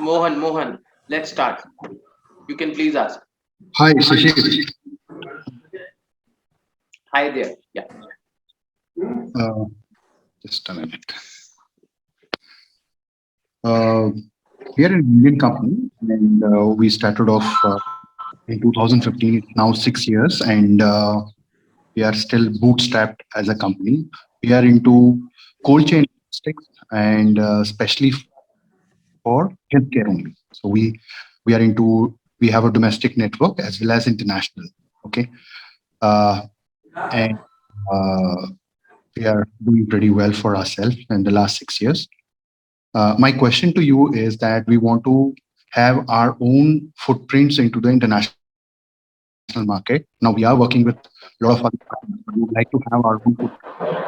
Mohan, let's start. You can please ask. Hi, Shashir. Hi there. Yeah. Uh, just a minute. Uh, we are an Indian company, and we started off in 2015. It's now 6 years, and we are still bootstrapped as a company. We are into cold chain logistics, and especially for healthcare only. So we are into we have a domestic network as well as international. Okay, uh, and uh, we are doing pretty well for ourselves in the last 6 years. My question to you is that we want to have our own footprints into the international market. Now we are working with a lot of other partners, but we would like to have our own footprint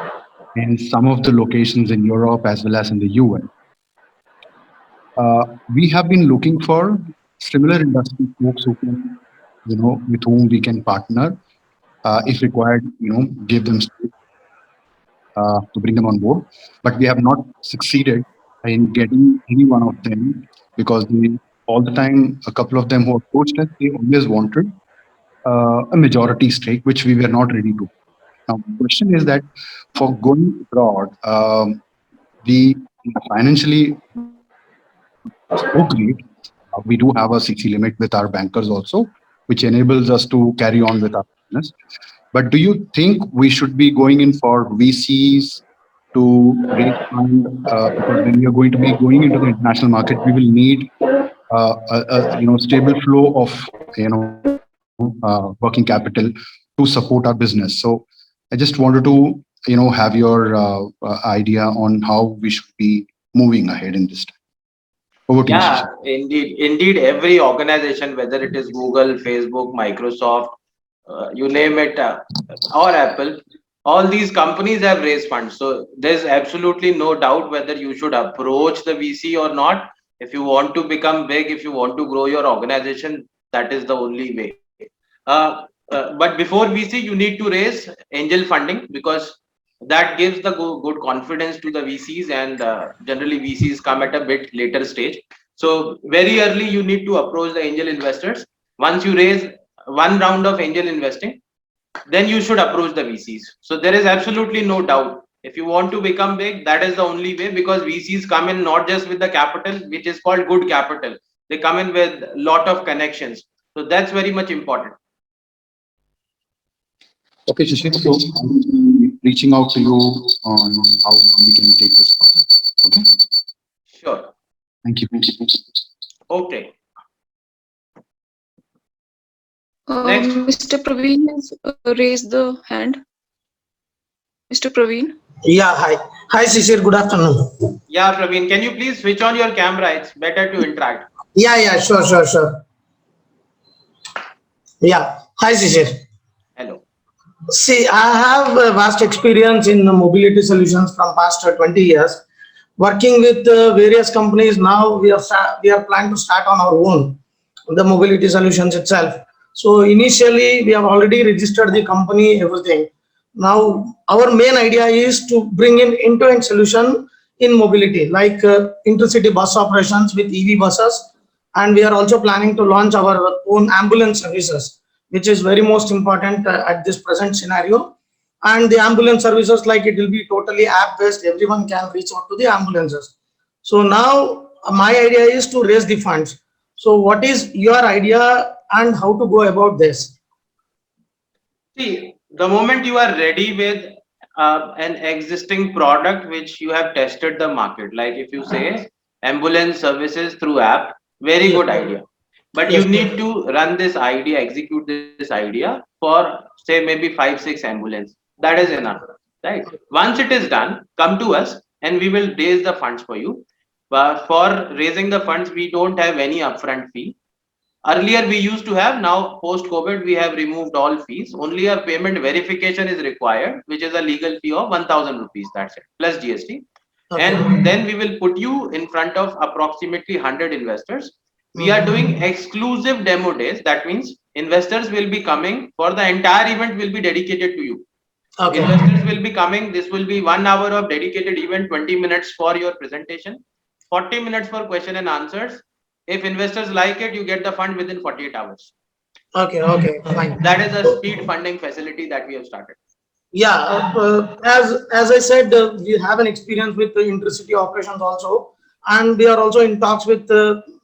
in some of the locations in Europe as well as in the US. We have been looking for similar industry folks who can, with whom we can partner. If required, give them to bring them on board. But we have not succeeded in getting any one of them because all the time, a couple of them who approached us, they always wanted a majority stake, which we were not ready to. Now, the question is that for going abroad, we financially so great. We do have a CC limit with our bankers also, which enables us to carry on with our business. But do you think we should be going in for VCs to raise fund? Because when we are going to be going into the international market, we will need stable flow of working capital to support our business. So I just wanted to have your idea on how we should be moving ahead in this time. Over to you, Yeah, Shashi. indeed, every organization, whether it is Google, Facebook, Microsoft, you name it, or Apple, all these companies have raised funds. So there's absolutely no doubt whether you should approach the VC or not. If you want to become big, if you want to grow your organization, that is the only way. But before VC, you need to raise angel funding because that gives the good confidence to the VCs, and generally VCs come at a bit later stage. So very early you need to approach the angel investors. Once you raise one round of angel investing, then you should approach the VCs. So there is absolutely no doubt. If you want to become big, that is the only way, because VCs come in not just with the capital, which is called good capital. They come in with a lot of connections. So that's very much important. Okay, Shashi. So I will be reaching out to you on how we can take this forward. Okay. Sure. Thank you. Thank you. Okay. Next. Mr. Praveen has raised the hand. Mr. Praveen. Yeah, hi. Hi, Shishir. Good afternoon. Yeah, Praveen, can you please switch on your camera? It's better to interact. Yeah, sure. Yeah. Hi, Shishir. Hello. See, I have a vast experience in mobility solutions from past 20 years. Working with various companies, now we are planning to start on our own, the mobility solutions itself. So initially, we have already registered the company, everything. Now, our main idea is to bring in end-to-end solution in mobility, like intercity bus operations with EV buses, and we are also planning to launch our own ambulance services, which is very most important at this present scenario. And the ambulance services, like it will be totally app based, everyone can reach out to the ambulances. So now my idea is to raise the funds. So what is your idea and how to go about this? See, the moment you are ready with an existing product which you have tested the market, like if you say ambulance services through app, very Yes, good idea. But you yes, need to run this idea, execute this idea for say maybe 5, 6 ambulance. That is enough, right? Once it is done, come to us and we will raise the funds for you. But for raising the funds, we don't have any upfront fee. Earlier we used to have, now post COVID we have removed all fees. Only a payment verification is required, which is a legal fee of 1000 rupees. That's it, plus GST. okay. And then we will put you in front of approximately 100 investors. We are Mhm. doing exclusive demo days. That means investors will be coming, for the entire event will be dedicated to you. Okay. Investors will be coming. This will be 1 hour of dedicated event, 20 minutes for your presentation, 40 minutes for question and answers, If investors like it, you get the fund within 48 hours. Okay, fine. That is a speed funding facility that we have started. Yeah, as I said, we have an experience with the intercity operations also, and we are also in talks with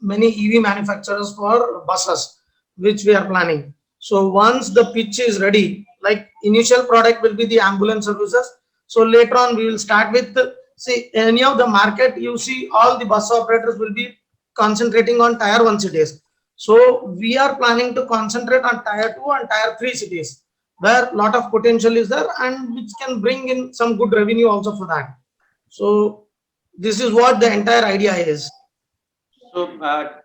many EV manufacturers for buses, which we are planning. So once the pitch is ready, like initial product will be the ambulance services. So later on we will start with see any of the market, you see all the bus operators will be concentrating on tier 1 cities. So we are planning to concentrate on tier 2 and tier 3 cities, where a lot of potential is there and which can bring in some good revenue also for that. So this is what the entire idea is. So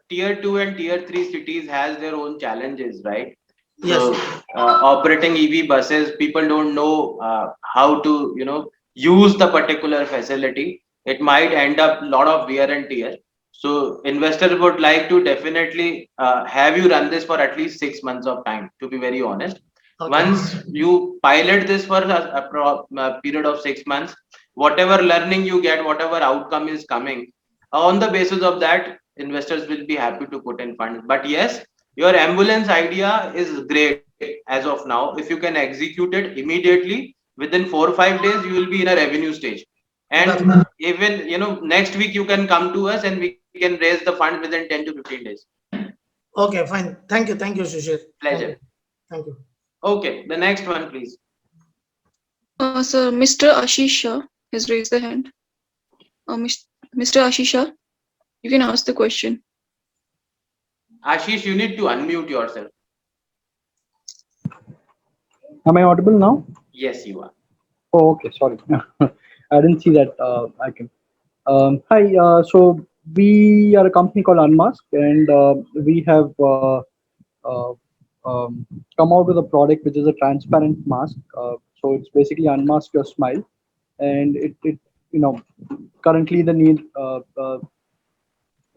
tier 2 and tier 3 cities has their own challenges, right? Yes. So operating EV buses, people don't know how to, use the particular facility. It might end up a lot of wear and tear. So investors would like to definitely have you run this for at least 6 months of time, to be very honest. Okay. Once you pilot this for a period of 6 months, whatever learning you get, whatever outcome is coming, on the basis of that, investors will be happy to put in funds. But yes, your ambulance idea is great as of now. If you can execute it immediately, within 4 or 5 days, you will be in a revenue stage. And Definitely. even, next week you can come to us and we can raise the funds within 10 to 15 days. Okay, fine. Thank you, Shishir. Pleasure. Thank you. Okay, the next one, please. So Mr. Ashish Shah has raised the hand. Mr. Ashish Shah, you can ask the question. Ashish, you need to unmute yourself. Am I audible now? Yes, you are. Oh, okay. Sorry, I didn't see that icon. Hi. So we are a company called Unmask, and we have uh, come out with a product which is a transparent mask. So it's basically unmask your smile, and it you know currently the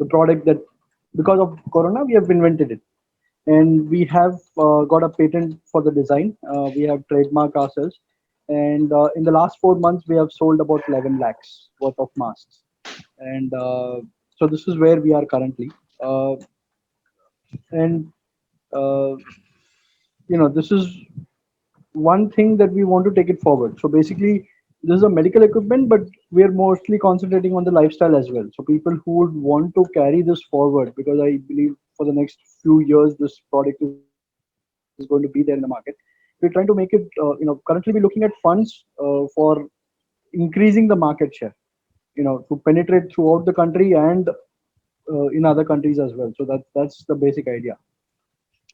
product that because of Corona we have invented it, and we have got a patent for the design. We have trademark ourselves, and in the last 4 months we have sold about 11 lakhs worth of masks, and so this is where we are currently. And uh, this is one thing that we want to take it forward. So basically, this is a medical equipment, but we are mostly concentrating on the lifestyle as well. So people who would want to carry this forward, because I believe for the next few years this product is going to be there in the market. We're trying to make it. Currently we're looking at funds for increasing the market share. To penetrate throughout the country and in other countries as well. So that's the basic idea.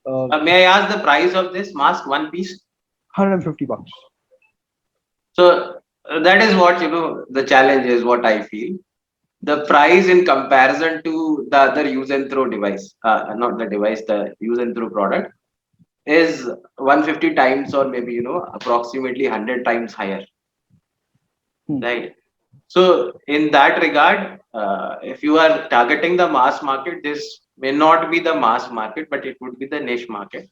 May I ask the price of this mask, one piece? $150. So that is what, the challenge is, what I feel. The price in comparison to the other use and throw device, not the device, the use and throw product, is 150 times or maybe, approximately 100 times higher. Right. So in that regard, if you are targeting the mass market, this may not be the mass market, but it would be the niche market.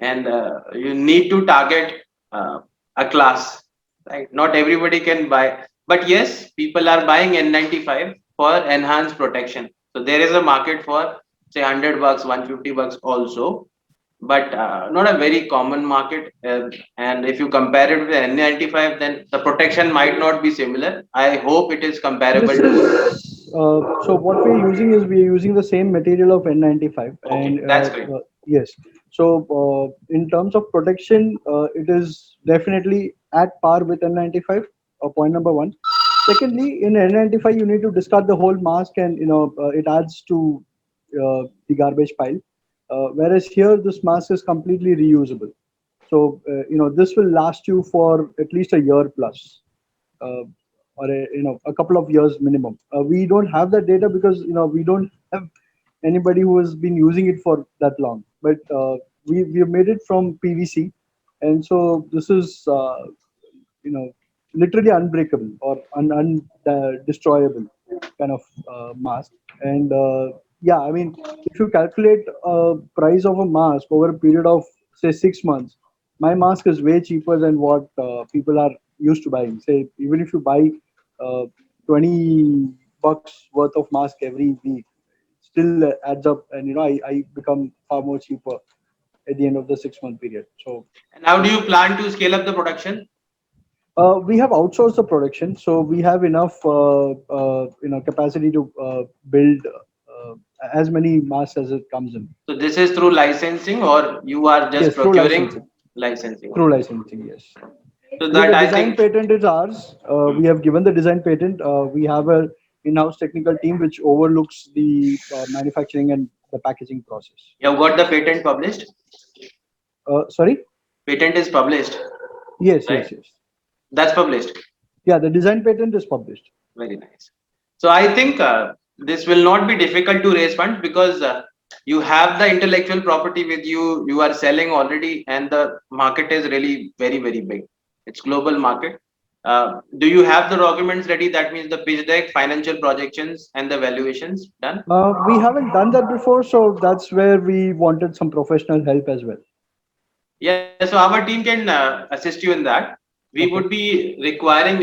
And you need to target a class, right? Not everybody can buy, but yes, people are buying N95 for enhanced protection. So there is a market for say $100, $150 also, but not a very common market. And if you compare it with N95, then the protection might not be similar. I hope it is comparable This to. is so what we're using is we're using the same material of N95, Okay, and that's great. yes. So in terms of protection, it is definitely at par with N95. Point number one. Secondly, in N95 you need to discard the whole mask, and it adds to the garbage pile. Whereas here this mask is completely reusable. So this will last you for at least a year plus. Or a couple of years minimum. We don't have that data because we don't have anybody who has been using it for that long. But we have made it from PVC, and so this is literally unbreakable or destroyable kind of mask. And yeah, I mean, if you calculate a price of a mask over a period of say 6 months, my mask is way cheaper than what people are used to buying. Say even if you buy $20 worth of mask every week, still adds up, and I become far more cheaper at the end of the 6 month period. So And how do you plan to scale up the production? we have outsourced the production, so we have enough capacity to build as many masks as it comes in. So this is through licensing, or you are just Yes, through procuring licensing? Through licensing, yes. So Because that the I design think, patent is ours. We have given the design patent. We have a in-house technical team which overlooks the manufacturing and the packaging process. you have got the patent published. Sorry? Patent is published, Yes, right? yes. That's published. Yeah, the design patent is published. Very nice. So I think this will not be difficult to raise funds because you have the intellectual property with you. You are selling already, and the market is really very, very big. It's global market. Do you have the documents ready? That means the pitch deck, financial projections, and the valuations done. We haven't done that before, so that's where we wanted some professional help as well. Yeah, so our team can assist you in that. We Okay. would be requiring,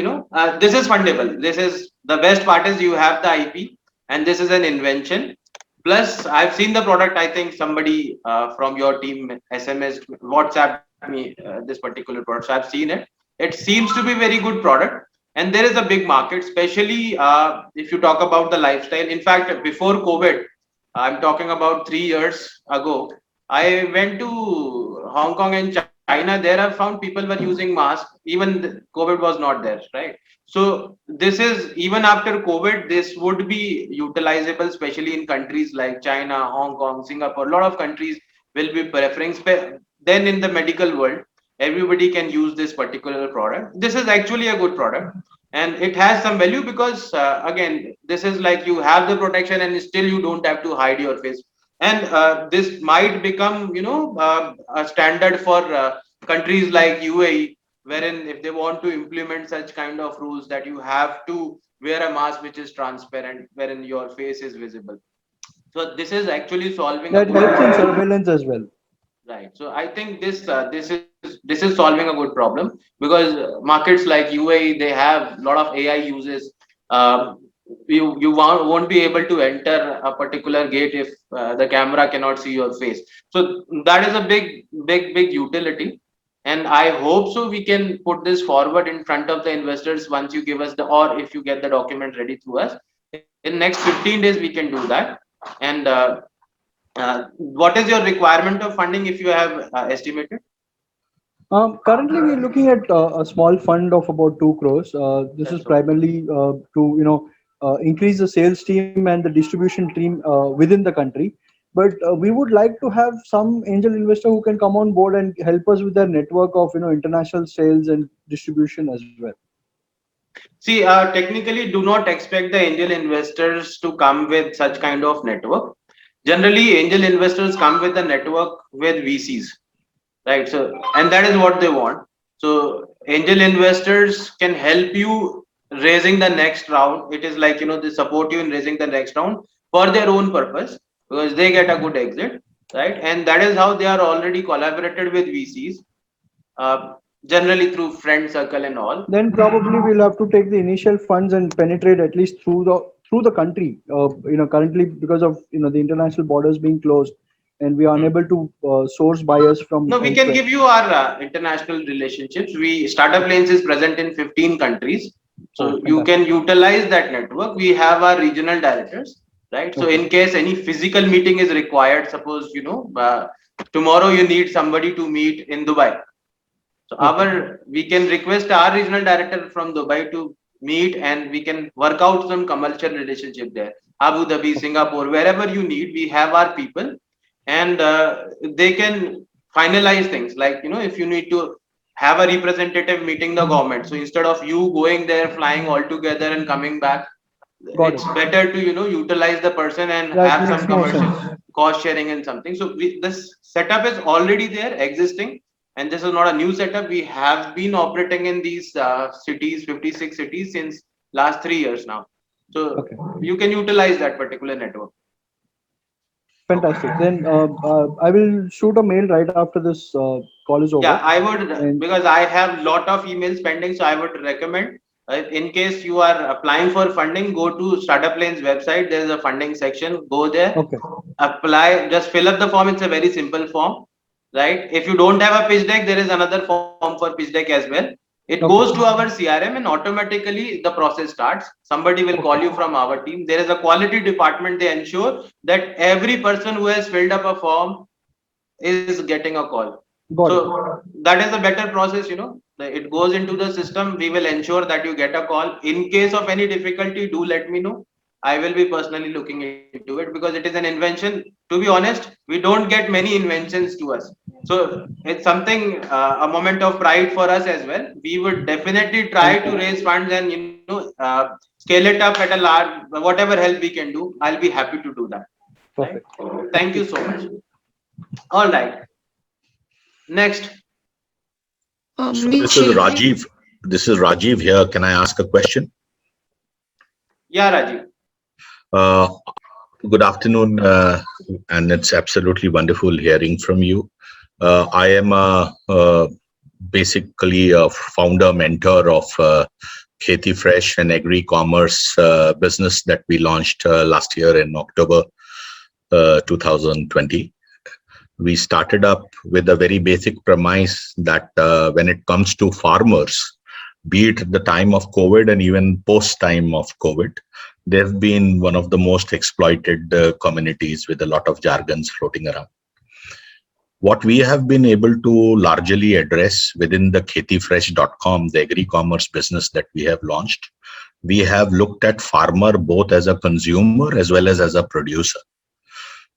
this is fundable. This is the best part is you have the IP, and this is an invention. Plus, I've seen the product. I think somebody from your team SMS, WhatsApp me this particular product. So I've seen it. It seems to be very good product, and there is a big market, especially if you talk about the lifestyle. In fact, before COVID, I'm talking about 3 years ago. I went to Hong Kong and China. There I found people were using masks. Even COVID was not there, right? So this is even after COVID, this would be utilizable, especially in countries like China, Hong Kong, Singapore. A lot of countries will be preferring. Then in the medical world, everybody can use this particular product. This is actually a good product, and it has some value because again, this is like you have the protection and still you don't have to hide your face. And this might become, a standard for countries like UAE, wherein if they want to implement such kind of rules that you have to wear a mask which is transparent, wherein your face is visible. So this is actually solving a That good helps in problem. surveillance as well. Right. So I think this is solving a good problem because markets like UAE, they have a lot of AI uses. Um, won't be able to enter a particular gate if the camera cannot see your face. So that is a big utility, and I hope so we can put this forward in front of the investors once you give us or if you get the document ready through us. In next 15 days we can do that. And what is your requirement of funding if you have estimated? Currently, we're looking at a small fund of about 2 crores. This That's is okay. primarily to increase the sales team and the distribution team within the country. But we would like to have some angel investor who can come on board and help us with their network of international sales and distribution as well. See, technically, do not expect the angel investors to come with such kind of network. Generally, angel investors come with a network with VCs, right? So, and that is what they want. So, angel investors can help you raising the next round. It is like, they support you in raising the next round for their own purpose because they get a good exit, right? And that is how they are already collaborated with VCs, uh, generally through friend circle and all. Then probably we'll have to take the initial funds and penetrate at least through the country. Currently because of the international borders being closed, and we are unable to source buyers from No, we can elsewhere. give you our international relationships. Startup Lanes is present in 15 countries. So Oh, you can fantastic. utilize that network. We have our regional directors, right? So Okay. in case any physical meeting is required, suppose, tomorrow you need somebody to meet in Dubai. So Okay. we can request our regional director from Dubai to meet and we can work out some commercial relationship there. Abu Dhabi, Singapore, wherever you need, we have our people, and they can finalize things like, if you need to have a representative meeting the government. So instead of you going there, flying all together and coming back, Got it's it. better to, utilize the person and Yeah, it have some makes more commercial sense. cost sharing and something. So this setup is already there existing, and this is not a new setup. We have been operating in these cities, 56 cities, since last 3 years now. So Okay. you can utilize that particular network. Fantastic. Then I will shoot a mail right after this call is over. Yeah, I would, And because I have lot of emails pending, so I would recommend In case you are applying for funding, go to Startup Lane's website. There is a funding section. Go there, Okay. apply, just fill up the form. It's a very simple form, right? If you don't have a pitch deck, there is another form for pitch deck as well. It Okay. goes to our CRM and automatically the process starts. Somebody will call you from our team. There is a quality department. They ensure that every person who has filled up a form is getting a call. Got it. So that is a better process, you know. It goes into the system. We will ensure that you get a call. In case of any difficulty, do let me know. I will be personally looking into it because it is an invention. To be honest, we don't get many inventions to us. So it's something, a moment of pride for us as well. We would definitely try to raise funds and, you know, scale it up at a large, whatever help we can do. I'll be happy to do that. Perfect. Thank you so much. All right. Next. So Me this is Shiv. Rajiv. This is Rajiv here. Can I ask a question? Yeah, Rajiv. Good afternoon, and it's absolutely wonderful hearing from you. I am basically a founder mentor of Kheti Fresh, an agri-commerce business that we launched last year in October 2020. We started up with a very basic premise that when it comes to farmers, be it at the time of COVID and even post time of COVID, they've been one of the most exploited communities with a lot of jargons floating around. What we have been able to largely address within the khetifresh.com, the agri-commerce business that we have launched, we have looked at farmer both as a consumer as well as a producer.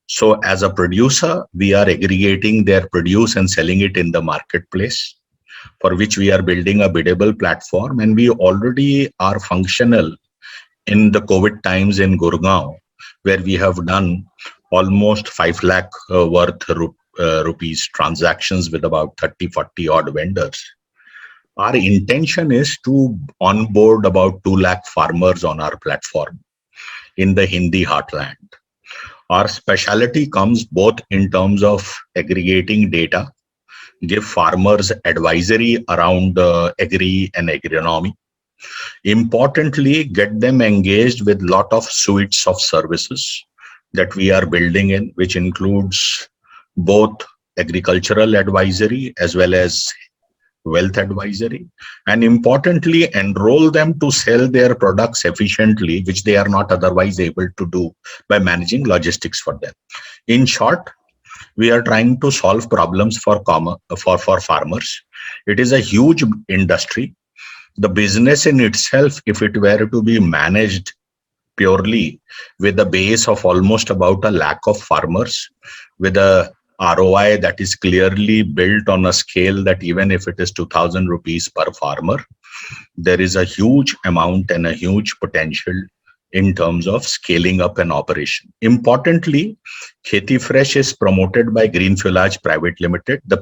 So as a producer, we are aggregating their produce and selling it in the marketplace, for which we are building a biddable platform, and we already are functional in the COVID times in Gurgaon, where we have done almost 5 lakh worth rupees transactions with about 30-40 odd vendors. Our intention is to onboard about 2 lakh farmers on our platform in the Hindi heartland. Our specialty comes both in terms of aggregating data, give farmers advisory around agri and agronomy. Importantly, get them engaged with lot of suites of services that we are building in, which includes both agricultural advisory as well as wealth advisory, and importantly, enroll them to sell their products efficiently, which they are not otherwise able to do by managing logistics for them. In short, we are trying to solve problems for farmers. It is a huge industry. The business in itself, if it were to be managed purely with a base of almost about 1 lakh of farmers, with a ROI that is clearly built on a scale that even if it is 2,000 rupees per farmer, there is a huge amount and a huge potential in terms of scaling up an operation. Importantly, Kheti Fresh is promoted by Green Fuelage Private Limited. Sir,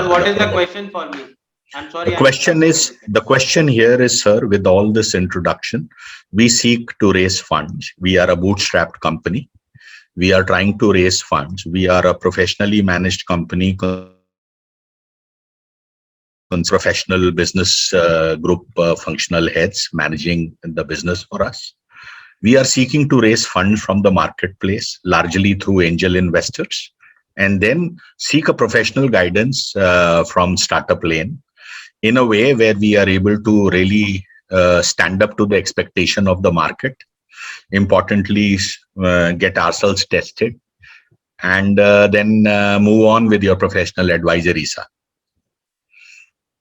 what is the question for me? I'm sorry. The question here is, sir, with all this introduction, we seek to raise funds. We are a bootstrapped company. We are trying to raise funds. We are a professionally managed company, professional business group functional heads managing the business for us. We are seeking to raise funds from the marketplace, largely through angel investors, and then seek a professional guidance from Startup Lane in a way where we are able to really stand up to the expectation of the market. Importantly, get ourselves tested, and then move on with your professional advisory, sir.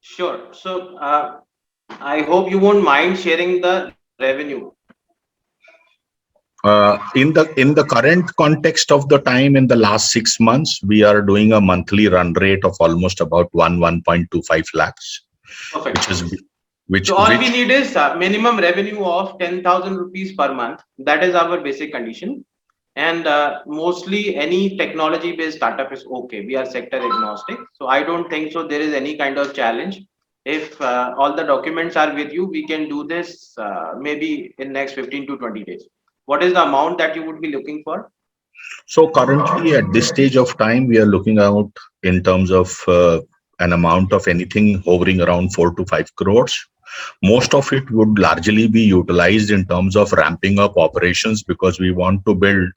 Sure. So I hope you won't mind sharing the revenue. In the current context of the time, in the last 6 months, we are doing a monthly run rate of almost about 1.25 lakhs. Perfect. Which So all we need is minimum revenue of 10,000 rupees per month. That is our basic condition. And mostly any technology based startup is okay. We are sector agnostic. So I don't think so there is any kind of challenge. If all the documents are with you, we can do this maybe in next 15 to 20 days. What is the amount that you would be looking for? So currently at this stage of time, we are looking out in terms of an amount of anything hovering around 4 to 5 crores. Most of it would largely be utilized in terms of ramping up operations, because we want to build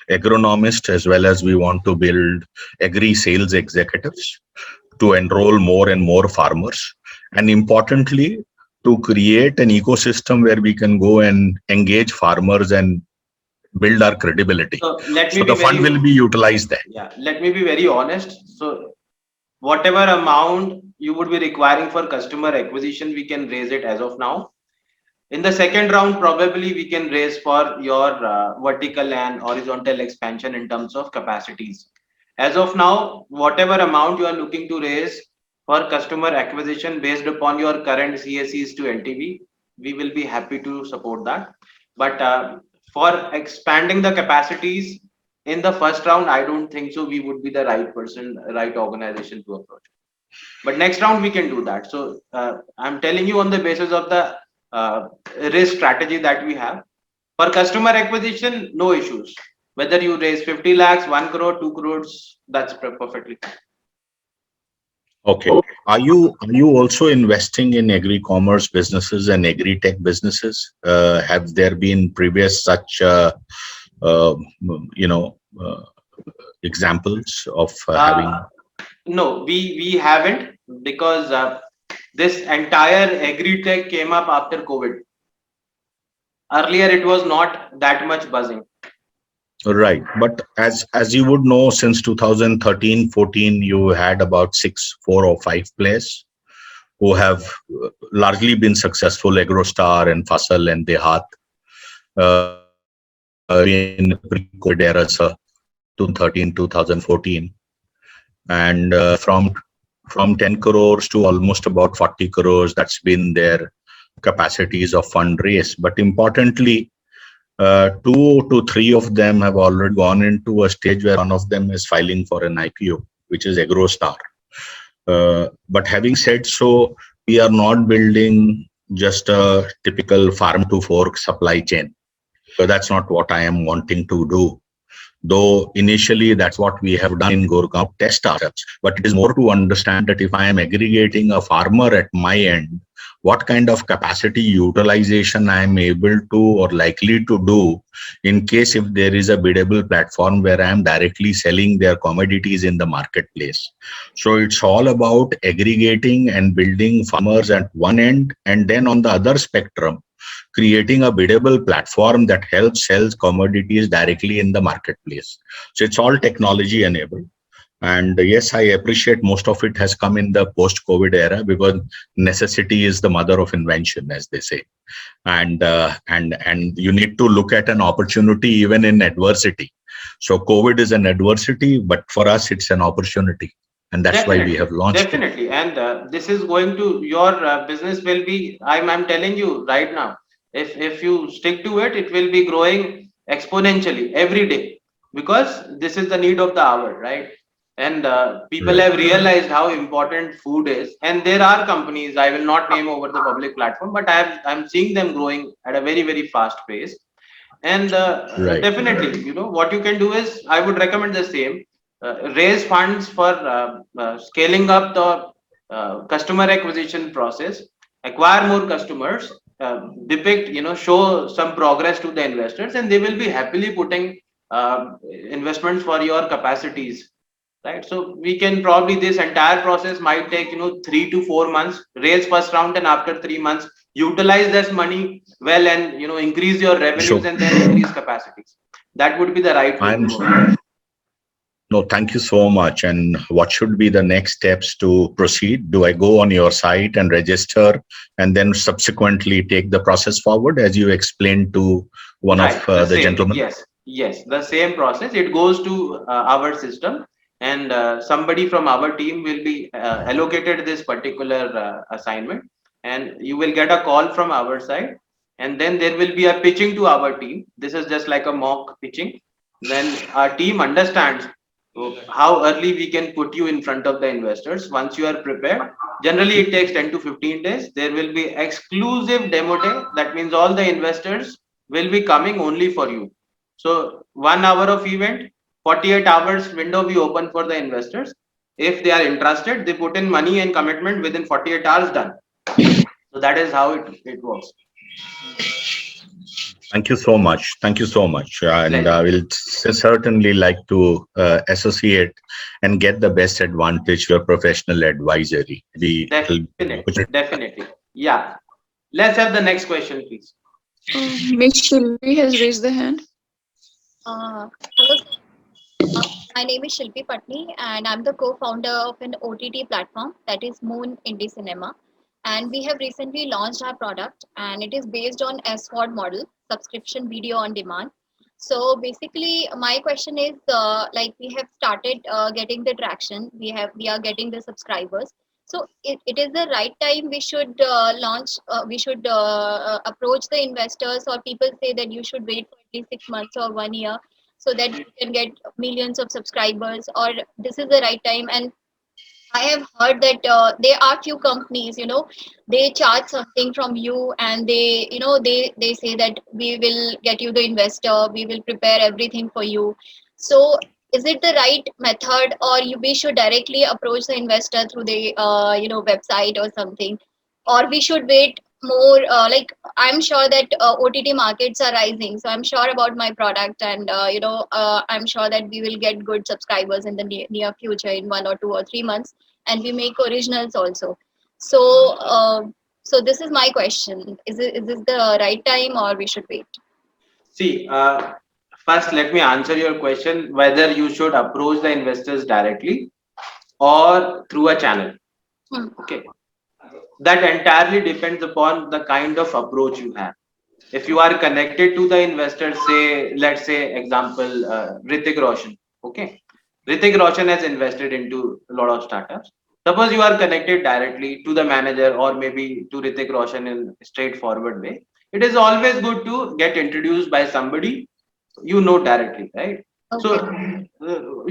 agronomists as well as we want to build agri sales executives to enroll more and more farmers, and importantly, to create an ecosystem where we can go and engage farmers and build our credibility. So let me So be the fund very, will be utilized there. yeah, let me be very honest. So whatever amount you would be requiring for customer acquisition, we can raise it as of now. In the second round, probably we can raise for your vertical and horizontal expansion in terms of capacities. As of now, whatever amount you are looking to raise for customer acquisition based upon your current CSEs to LTV, we will be happy to support that. But for expanding the capacities in the first round, I don't think so. We would be the right person, right organization to approach. But next round we can do that. So I'm telling you on the basis of the uh, risk strategy that we have. For customer acquisition, no issues. Whether you raise 50 lakhs, 1 crore, 2 crores, that's perfectly fine. Okay. Are you also investing in agri-commerce businesses and agri-tech businesses? Have there been previous such uh, you know examples of having? No, we haven't, because this entire agri tech came up after COVID. Earlier, it was not that much buzzing. Right, but as you would know, since 2013-14, you had about 4 or 5 players who have largely been successful: AgroStar and Fasal and Dehat. In pre-COVID era, 2013, 2014, and from 10 crores to almost about 40 crores, that's been their capacities of fundraise. But importantly, 2 to 3 of them have already gone into a stage where one of them is filing for an IPO, which is AgroStar. But having said so, we are not building just a typical farm to fork supply chain. So that's not what I am wanting to do. Though initially that's what we have done in Gurgaon, test ourselves. But it is more to understand that if I am aggregating a farmer at my end, what kind of capacity utilization I am able to or likely to do in case if there is a biddable platform where I am directly selling their commodities in the marketplace. So it's all about aggregating and building farmers at one end, and then on the other spectrum, creating a biddable platform that helps sell commodities directly in the marketplace. So it's all technology enabled. And yes, I appreciate most of it has come in the post-COVID era, because necessity is the mother of invention, as they say. And you need to look at an opportunity even in adversity. So COVID is an adversity, but for us it's an opportunity. And that's why we have launched Definitely. And this is going to, your business will be, I'm telling you right now, if you stick to it, it will be growing exponentially every day, because this is the need of the hour, right? And people have realized how important food is. And there are companies, I will not name over the public platform, but I'm seeing them growing at a very, very fast pace. And definitely, you know, what you can do is, I would recommend the same. Raise funds for scaling up the customer acquisition process, acquire more customers, depict, you know, show some progress to the investors, and they will be happily putting investments for your capacities, right? So we can probably, this entire process might take, you know, 3 to 4 months. Raise first round, and after 3 months, utilize this money well, and, you know, increase your revenues and then increase capacities. That would be the right way to go. No, thank you so much. And what should be the next steps to proceed? Do I go on your site and register and then subsequently take the process forward, as you explained to one of the gentlemen? Yes, the same process. It goes to our system, and somebody from our team will be allocated this particular assignment, and you will get a call from our side, and then there will be a pitching to our team. This is just like a mock pitching. Then our team understands how early we can put you in front of the investors. Once you are prepared, generally it takes 10 to 15 days. There will be exclusive demo day. That means all the investors will be coming only for you. So 1 hour of event, 48 hours window we open for the investors. If they are interested, they put in money and commitment within 48 hours, done. So that is how it works. Thank you so much. Thank you so much. And I Pleasure. will certainly like to associate and get the best advantage for professional advisory. Definitely. Yeah. Let's have the next question, please. Miss Shilpi has raised the hand. Hello, sir. My name is Shilpi Patni, and I'm the co-founder of an OTT platform that is Moon Indie Cinema. And we have recently launched our product, and it is based on SVOD model, subscription video on demand. So basically, my question is, like we have started getting the traction, we are getting the subscribers. So it is the right time we should launch, we should approach the investors, or people say that you should wait for at least 6 months or 1 year so that you can get millions of subscribers, or this is the right time. And I have heard that there are few companies, they charge something from you, and they say that we will get you the investor, we will prepare everything for you. So is it the right method, or we should directly approach the investor through the website or something, or we should wait more? Like, I'm sure that OTT markets are rising, so I'm sure about my product, and I'm sure that we will get good subscribers in the near future, in 1 or 2 or 3 months, and we make originals also. So so this is my question: is this the right time, or we should wait? See, first let me answer your question whether you should approach the investors directly or through a channel. Hmm. Okay. That entirely depends upon the kind of approach you have. If you are connected to the investor, say, let's say, example, Hrithik Roshan. Okay. Hrithik Roshan has invested into a lot of startups. Suppose you are connected directly to the manager or maybe to Hrithik Roshan in a straightforward way. It is always good to get introduced by somebody you know directly, right? So, Okay.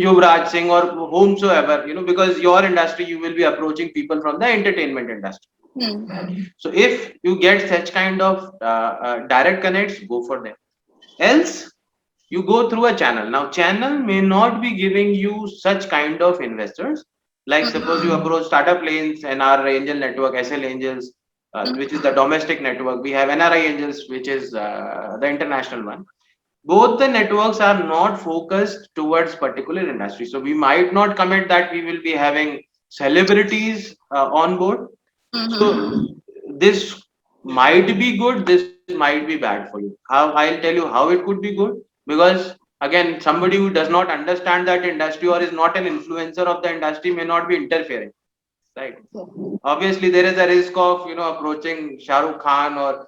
Yuvraj Singh or whomsoever, because your industry, you will be approaching people from the entertainment industry. Hmm. So if you get such kind of direct connects, go for them. Else, you go through a channel. Now, channel may not be giving you such kind of investors. Like suppose you approach Startup Lanes, NR Angel Network, SL Angels, which is the domestic network. We have NRI Angels, which is the international one. Both the networks are not focused towards particular industry. So we might not commit that we will be having celebrities on board. So this might be good, this might be bad for you. How I'll tell you how it could be good, because again, somebody who does not understand that industry or is not an influencer of the industry may not be interfering, right? Obviously, there is a risk of approaching Shah Rukh Khan or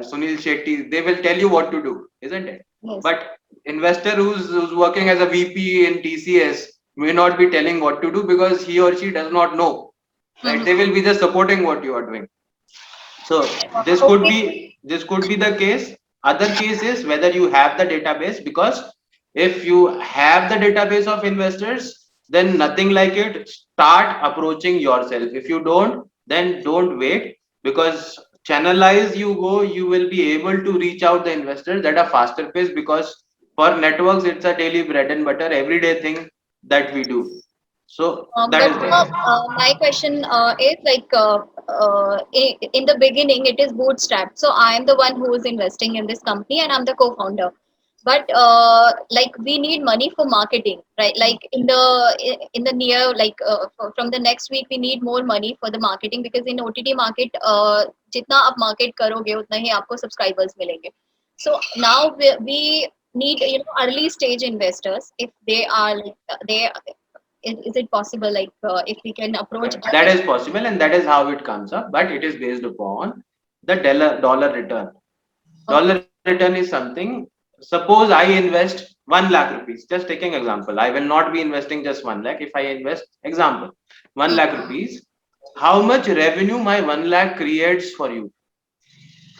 Sunil Shetty. They will tell you what to do, isn't it? Yes. But investor who's working as a VP in TCS may not be telling what to do because he or she does not know. Right? They will be just supporting what you are doing. So this could be the case. Other case is whether you have the database, because if you have the database of investors, then nothing like it. Start approaching yourself. If you don't, then don't wait, because channelize you go, you will be able to reach out the investors at a faster pace, because for networks it's a daily bread and butter, everyday thing that we do. So that is But the my question is like, in the beginning, it is bootstrapped. So I am the one who is investing in this company, and I'm the co-founder. But like, we need money for marketing, right? Like in the near, like from the next week, we need more money for the marketing, because in OTT market, जितना आप market करोगे उतना ही आपको subscribers मिलेंगे. So now we need early stage investors, if they are like they. Is it possible, like if we can approach that is possible, and that is how it comes up, but it is based upon the dollar return. Dollar return is something. Suppose I invest 1 lakh rupees, just taking example. I will not be investing just 1 lakh. If I invest, example, 1 lakh rupees, how much revenue my 1 lakh creates for you?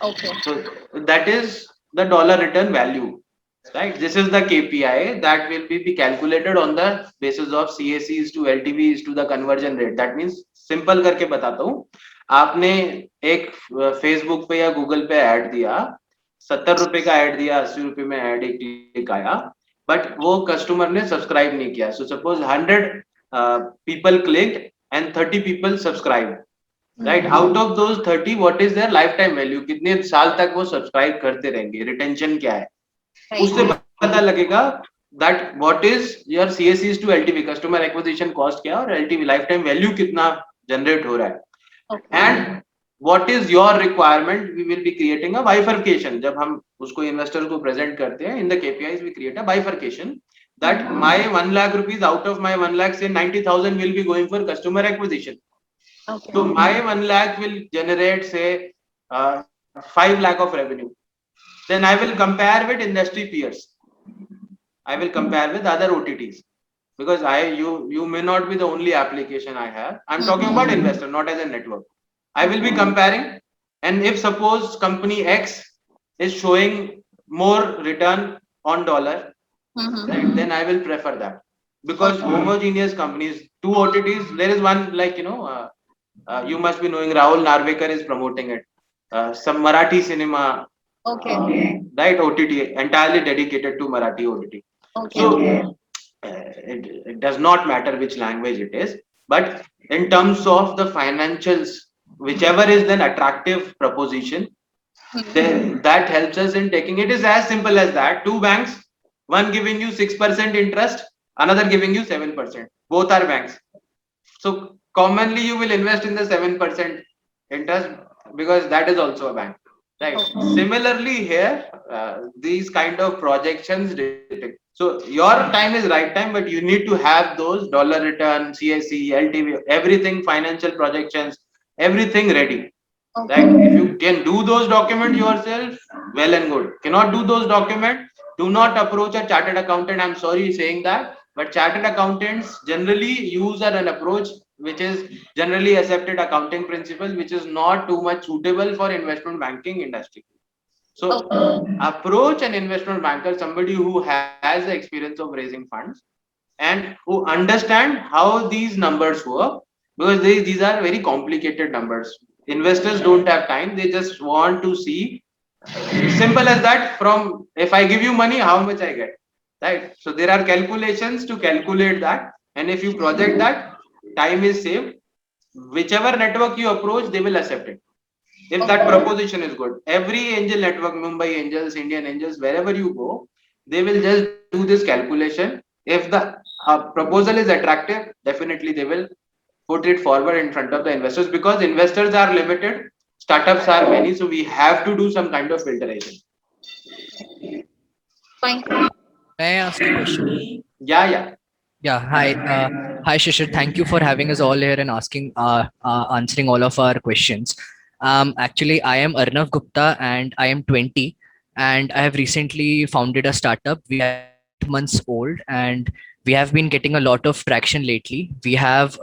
Okay. So that is the dollar return value, right? This is the KPI that will be calculated on the basis of CACs to LTVs to the conversion rate. That means, simple करके बताता हूँ, आपने एक Facebook पे या Google पे add दिया, 70 रुपए का ऐड दिया, 80 रुपए में ऐड एक क्लिक आया, बट वो कस्टमर ने सब्सक्राइब नहीं किया. So suppose 100 people clicked and 30 people subscribed. right? Out of those 30, what is their lifetime value? कितने साल तक वो सब्सक्राइब करते रहेंगे? रिटेंशन क्या है? उससे पता लगेगा that what is your CACs to LTV, customer acquisition cost क्या है, और LTV lifetime value कितना generate हो रहा है. And what is your requirement? We will be creating a bifurcation. जब हम उसको investors को present करते हैं, in the KPIs we create a bifurcation that my 1 lakh rupees, out of my 1 lakh, say 90,000 will be going for customer acquisition. So my 1 lakh will generate, say, 5 lakh of revenue. Then I will compare with industry peers. I will compare with other OTTs, because you may not be the only application I have. I'm talking about investor, not as a network. I will be comparing, and if suppose company X is showing more return on dollar, right, then I will prefer that, because homogeneous companies, two OTTs, there is one, like, you must be knowing, Rahul Narvekar is promoting it. Some Marathi cinema, right, OTT, entirely dedicated to Marathi OTT. So it does not matter which language it is, but in terms of the financials, whichever is an attractive proposition, then that helps us in taking. It is as simple as that. Two banks, one giving you 6% interest, another giving you 7%. Both are banks. So commonly you will invest in the 7% interest, because that is also a bank, right? Similarly here, these kind of projections detect. So your time is right time, but you need to have those dollar return, CAC, LTV, everything, financial projections, everything ready. Right? If you can do those documents yourself, well and good. Cannot do those documents, do not approach a chartered accountant. I'm sorry saying that, but chartered accountants generally use an approach which is generally accepted accounting principle, which is not too much suitable for investment banking industry. So approach an investment banker, somebody who has the experience of raising funds and who understand how these numbers work, because these are very complicated numbers. Investors don't have time, they just want to see, simple as that, from if I give you money, how much I get, right? So there are calculations to calculate that, and if you project that, time is saved. Whichever network you approach, they will accept it if that proposition is good. Every angel network, Mumbai Angels, Indian Angels, wherever you go, they will just do this calculation. If the proposal is attractive, definitely they will put it forward in front of the investors, because investors are limited, startups are many, so we have to do some kind of filtration. Fine. May I ask a question? Yeah. Hi, hi Shishir. Thank you for having us all here and answering all of our questions. Actually, I am Arnav Gupta and I am 20, and I have recently founded a startup. We are 8 months old and we have been getting a lot of traction lately. We have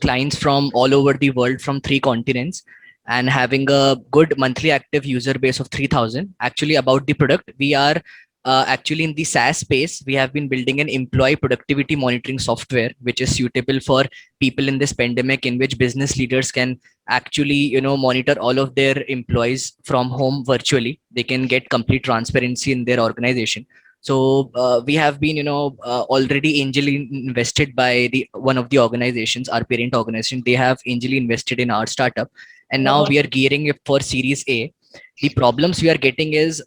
clients from all over the world, from 3 continents, and having a good monthly active user base of 3,000. Actually, about the product, we are actually in the SaaS space. We have been building an employee productivity monitoring software, which is suitable for people in this pandemic, in which business leaders can actually, monitor all of their employees from home virtually. They can get complete transparency in their organization. So we have been, already angel invested by one of the organizations, our parent organization. They have angel invested in our startup, and now we are gearing up for Series A. The problems we are getting is,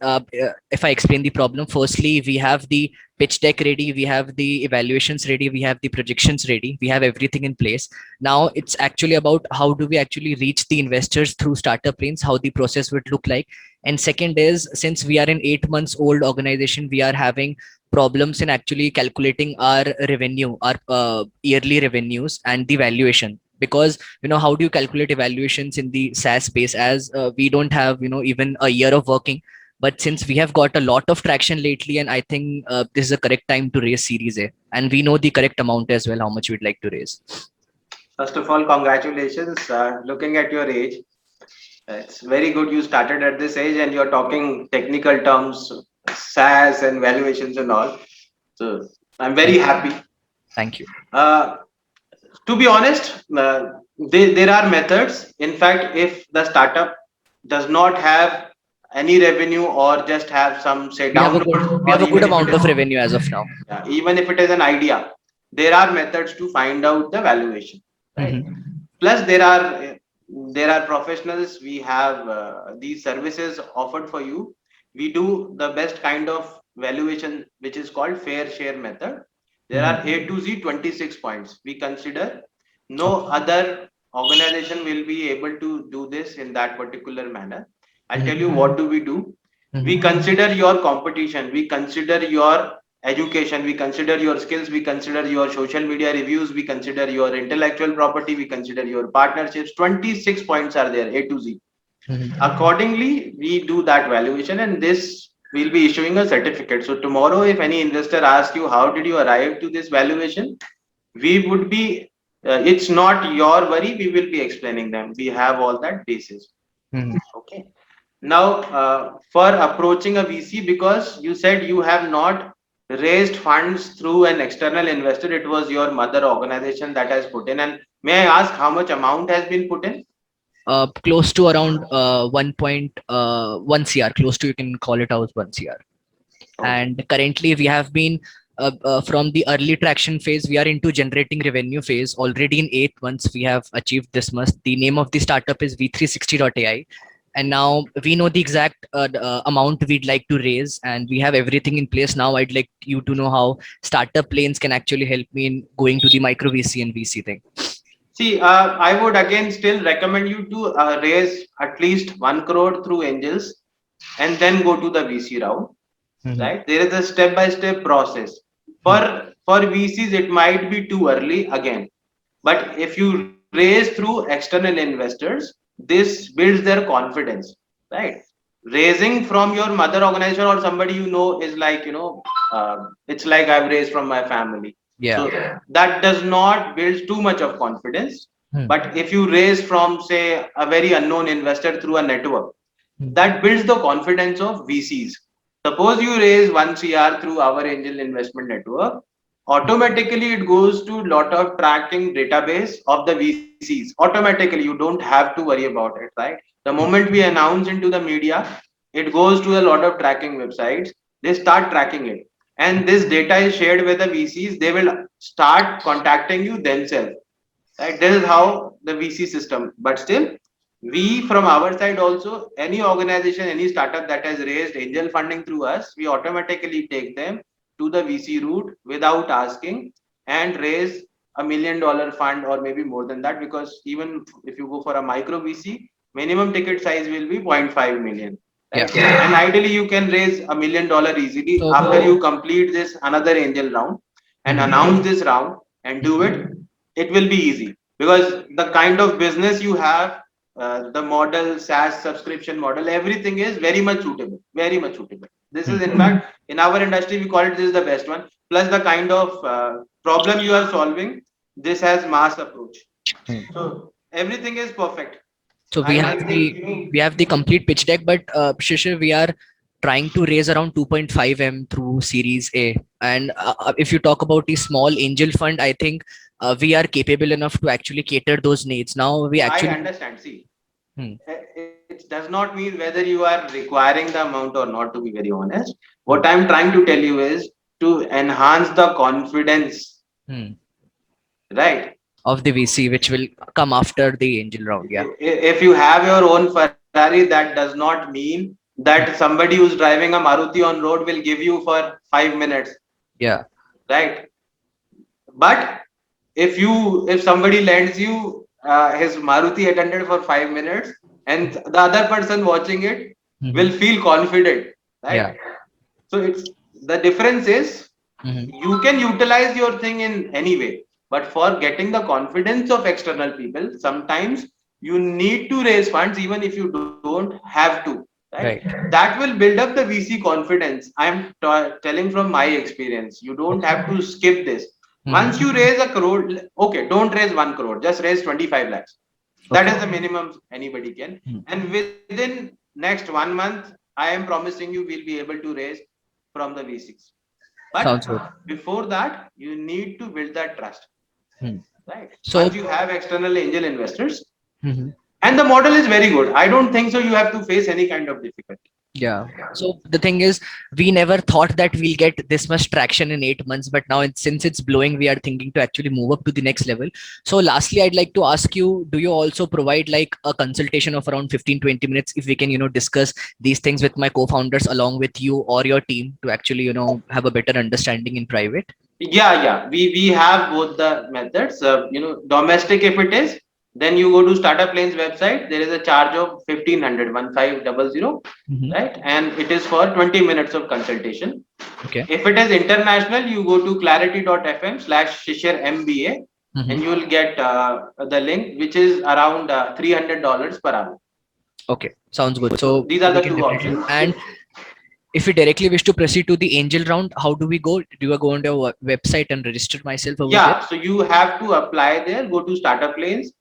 if I explain the problem, firstly, we have the pitch deck ready, we have the evaluations ready, we have the projections ready, we have everything in place. Now it's actually about how do we actually reach the investors through startup lanes, how the process would look like. And second is, since we are an 8 months old organization, we are having problems in actually calculating our revenue, our yearly revenues and the valuation. Because, how do you calculate evaluations in the SaaS space, as we don't have, even a year of working. But since we have got a lot of traction lately, and I think this is the correct time to raise Series A, and we know the correct amount as well, how much we'd like to raise. First of all, congratulations. Looking at your age, it's very good you started at this age and you're talking technical terms, SaaS and valuations and all. So I'm very happy. Thank you. To be honest, there are methods. In fact, if the startup does not have any revenue or just have some, say, we have a good amount of revenue as of now. Yeah, even if it is an idea, there are methods to find out the valuation. Right? Plus, there are there are professionals. We have these services offered for you. We do the best kind of valuation, which is called fair share method. There are A to Z 26 points. We consider no other organization will be able to do this in that particular manner. I'll tell you what do we do. We consider your competition. We consider your education. We consider your skills. We consider your social media reviews. We consider your intellectual property. We consider your partnerships. 26 points are there, A to Z. Accordingly, we do that valuation, and this will be issuing a certificate. So tomorrow, if any investor asks you how did you arrive to this valuation, we would be it's not your worry, we will be explaining them. We have all that basis. Okay. Now, for approaching a VC, because you said you have not raised funds through an external investor, it was your mother organization that has put in. And may I ask how much amount has been put in? Close to around 1.1 CR, close to, you can call it out 1 CR. And currently we have been from the early traction phase, we are into generating revenue phase. Already in 8 months, we have achieved this much. The name of the startup is V360.ai. And now we know the exact amount we'd like to raise, and we have everything in place. Now I'd like you to know how startup lanes can actually help me in going to the micro VC and VC thing. See, I would again still recommend you to raise at least 1 crore through angels and then go to the VC round. Right? There is a step-by-step process. For VCs, it might be too early again. But if you raise through external investors, this builds their confidence, right? Raising from your mother organization or somebody you know is like, it's like I've raised from my family. Yeah. So that does not build too much of confidence. But if you raise from, say, a very unknown investor through a network, that builds the confidence of VCs. Suppose you raise 1 CR through our angel investment network, automatically it goes to a lot of tracking database of the VCs. Automatically, you don't have to worry about it, right? The moment we announce into the media, it goes to a lot of tracking websites. They start tracking it. And this data is shared with the VCs. They will start contacting you themselves. Right? This is how the VC system. But still, we from our side also, any organization, any startup that has raised angel funding through us, we automatically take them to the VC route without asking and raise $1 million fund or maybe more than that, because even if you go for a micro VC, minimum ticket size will be 0.5 million. Right? Yeah. And ideally you can raise $1 million easily So, after you complete this another angel round and announce this round and do it. It will be easy because the kind of business you have, the model, SaaS subscription model, everything is very much suitable, very much suitable. This is, in fact, in our industry, we call it, this is the best one. Plus the kind of problem you are solving, this has mass approach. So everything is perfect. So we have the complete pitch deck, but Shishir, we are trying to raise around 2.5 M through Series A. And if you talk about the small angel fund, I think we are capable enough to actually cater those needs. Now we actually. I understand. See, it does not mean whether you are requiring the amount or not, to be very honest. What I'm trying to tell you is to enhance the confidence, right? Of the VC, which will come after the angel round. Yeah. If you have your own Ferrari, that does not mean that somebody who's driving a Maruti on road will give you for 5 minutes. Yeah. Right. But if somebody lends you his Maruti 800 for 5 minutes and the other person watching it will feel confident, right? Yeah. So the difference is you can utilize your thing in any way, but for getting the confidence of external people, sometimes you need to raise funds even if you don't have to. Right? That will build up the VC confidence. I'm telling from my experience. You don't have to skip this. Once you raise a crore, okay, don't raise 1 crore, just raise 25 lakhs. That is the minimum anybody can. And within next 1 month, I am promising you we'll be able to raise from the V6. But before that, you need to build that trust. Right? So once you have external angel investors, and the model is very good. I don't think so you have to face any kind of difficulty. Yeah. So the thing is, we never thought that we'll get this much traction in 8 months, but now since it's blowing, we are thinking to actually move up to the next level. So lastly, I'd like to ask you, do you also provide like a consultation of around 15-20 minutes if we can, discuss these things with my co-founders along with you or your team to actually, have a better understanding in private? Yeah. We have both the methods. Domestic if it is, then you go to Startup Lane's website. There is a charge of 1500, 1500, Mhm. right? And it is for 20 minutes of consultation. Okay. If it is international, you go to clarity.fm/ShishirMBA Mhm. and you will get the link, which is around $300 per hour. Okay. Sounds good. So These are we the can two definitely. options. And if we directly wish to proceed to the angel round, how do we go? Do I go on your website and register myself over there? Yeah, so you have to apply there. Go to Startup Lanes.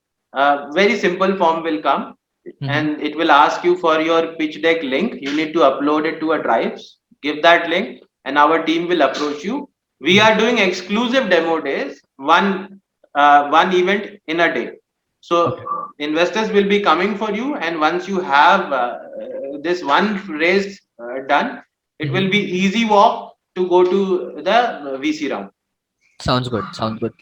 Very simple form will come, and it will ask you for your pitch deck link. You need to upload it to a drive. Give that link, and our team will approach you. We are doing exclusive demo days, one event in a day. So investors will be coming for you, and once you have this one raise done, it will be easy walk to go to the VC round. Sounds good. Sounds good.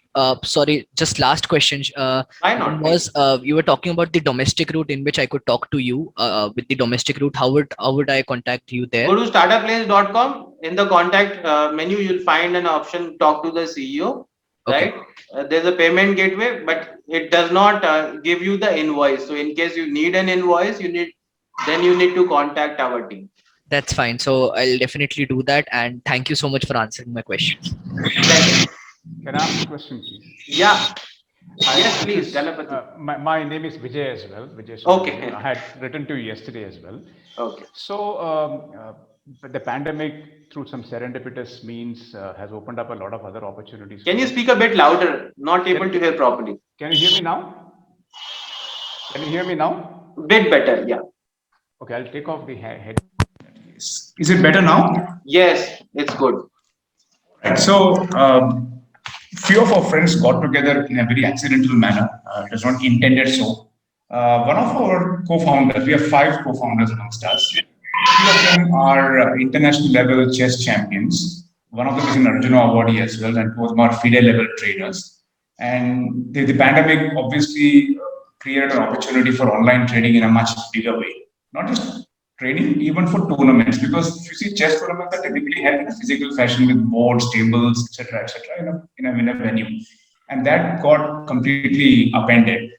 Sorry, just last question. Why not? Was you were talking about the domestic route in which I could talk to you. With the domestic route, how would I contact you there? Go to startuplanes.com. In the contact menu, you'll find an option talk to the CEO, Okay. right? There's a payment gateway, but it does not give you the invoice. So in case you need an invoice, you need to contact our team. That's fine. So I'll definitely do that. And thank you so much for answering my questions. Can I ask a question, please? Yeah. Hi, Yes, this please, is, Ganapati. my name is Vijay as well. Vijay Okay. Subramanian. I had written to you yesterday as well. Okay. So the pandemic, through some serendipitous means, has opened up a lot of other opportunities. Can you speak a bit louder? Not able to hear properly. Can you hear me now? Can you hear me now? Bit better, yeah. Okay, I'll take off the head. Is it better now? Yes, it's good. Right. So, few of our friends got together in a very accidental manner. It was not intended so. One of our co-founders, we have 5 co-founders amongst us. 3 of them are international level chess champions. One of them is an Arjuna awardee as well, and 2 of them are FIDE level traders. And the pandemic obviously created an opportunity for online trading in a much bigger way. Not just trading, even for tournaments, because if you see chess tournaments are typically held in a physical fashion with boards, tables, etc., in a venue, and that got completely upended.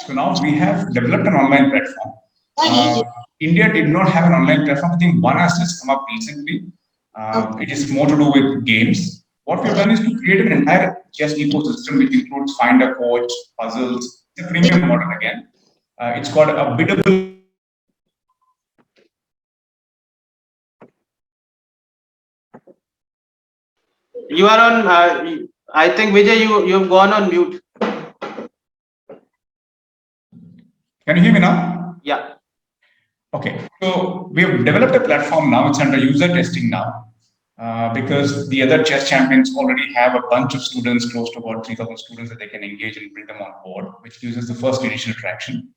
So now we have developed an online platform. India did not have an online platform. I think one has just come up recently. It is more to do with games. What we've done is to create an entire chess ecosystem, which includes find a coach, puzzles. It's a premium model again. It's got a biddable. You are on, I think Vijay, you've gone on mute. Can you hear me now? Yeah. Okay, so we have developed a platform now. It's under user testing now, because the other chess champions already have a bunch of students, close to about 3,000 students that they can engage and bring them on board, which gives us the first initial traction.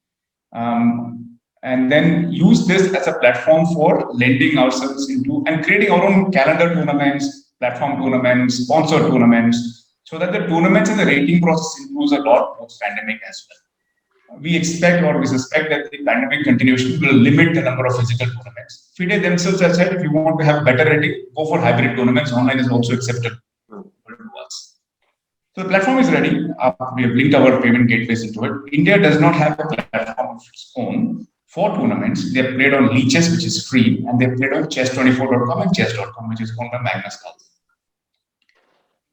And then use this as a platform for lending ourselves into and creating our own calendar tournaments, platform tournaments, sponsored tournaments, so that the tournaments and the rating process improves a lot post-pandemic as well. We expect or we suspect that the pandemic continuation will limit the number of physical tournaments. FIDE themselves have said, if you want to have better rating, go for hybrid tournaments. Online is also acceptable to us. So the platform is ready. We have linked our payment gateways into it. India does not have a platform of its own for tournaments. They have played on Leeches, which is free, and they have played on chess24.com and chess.com, which is owned by Magnus Carlsen.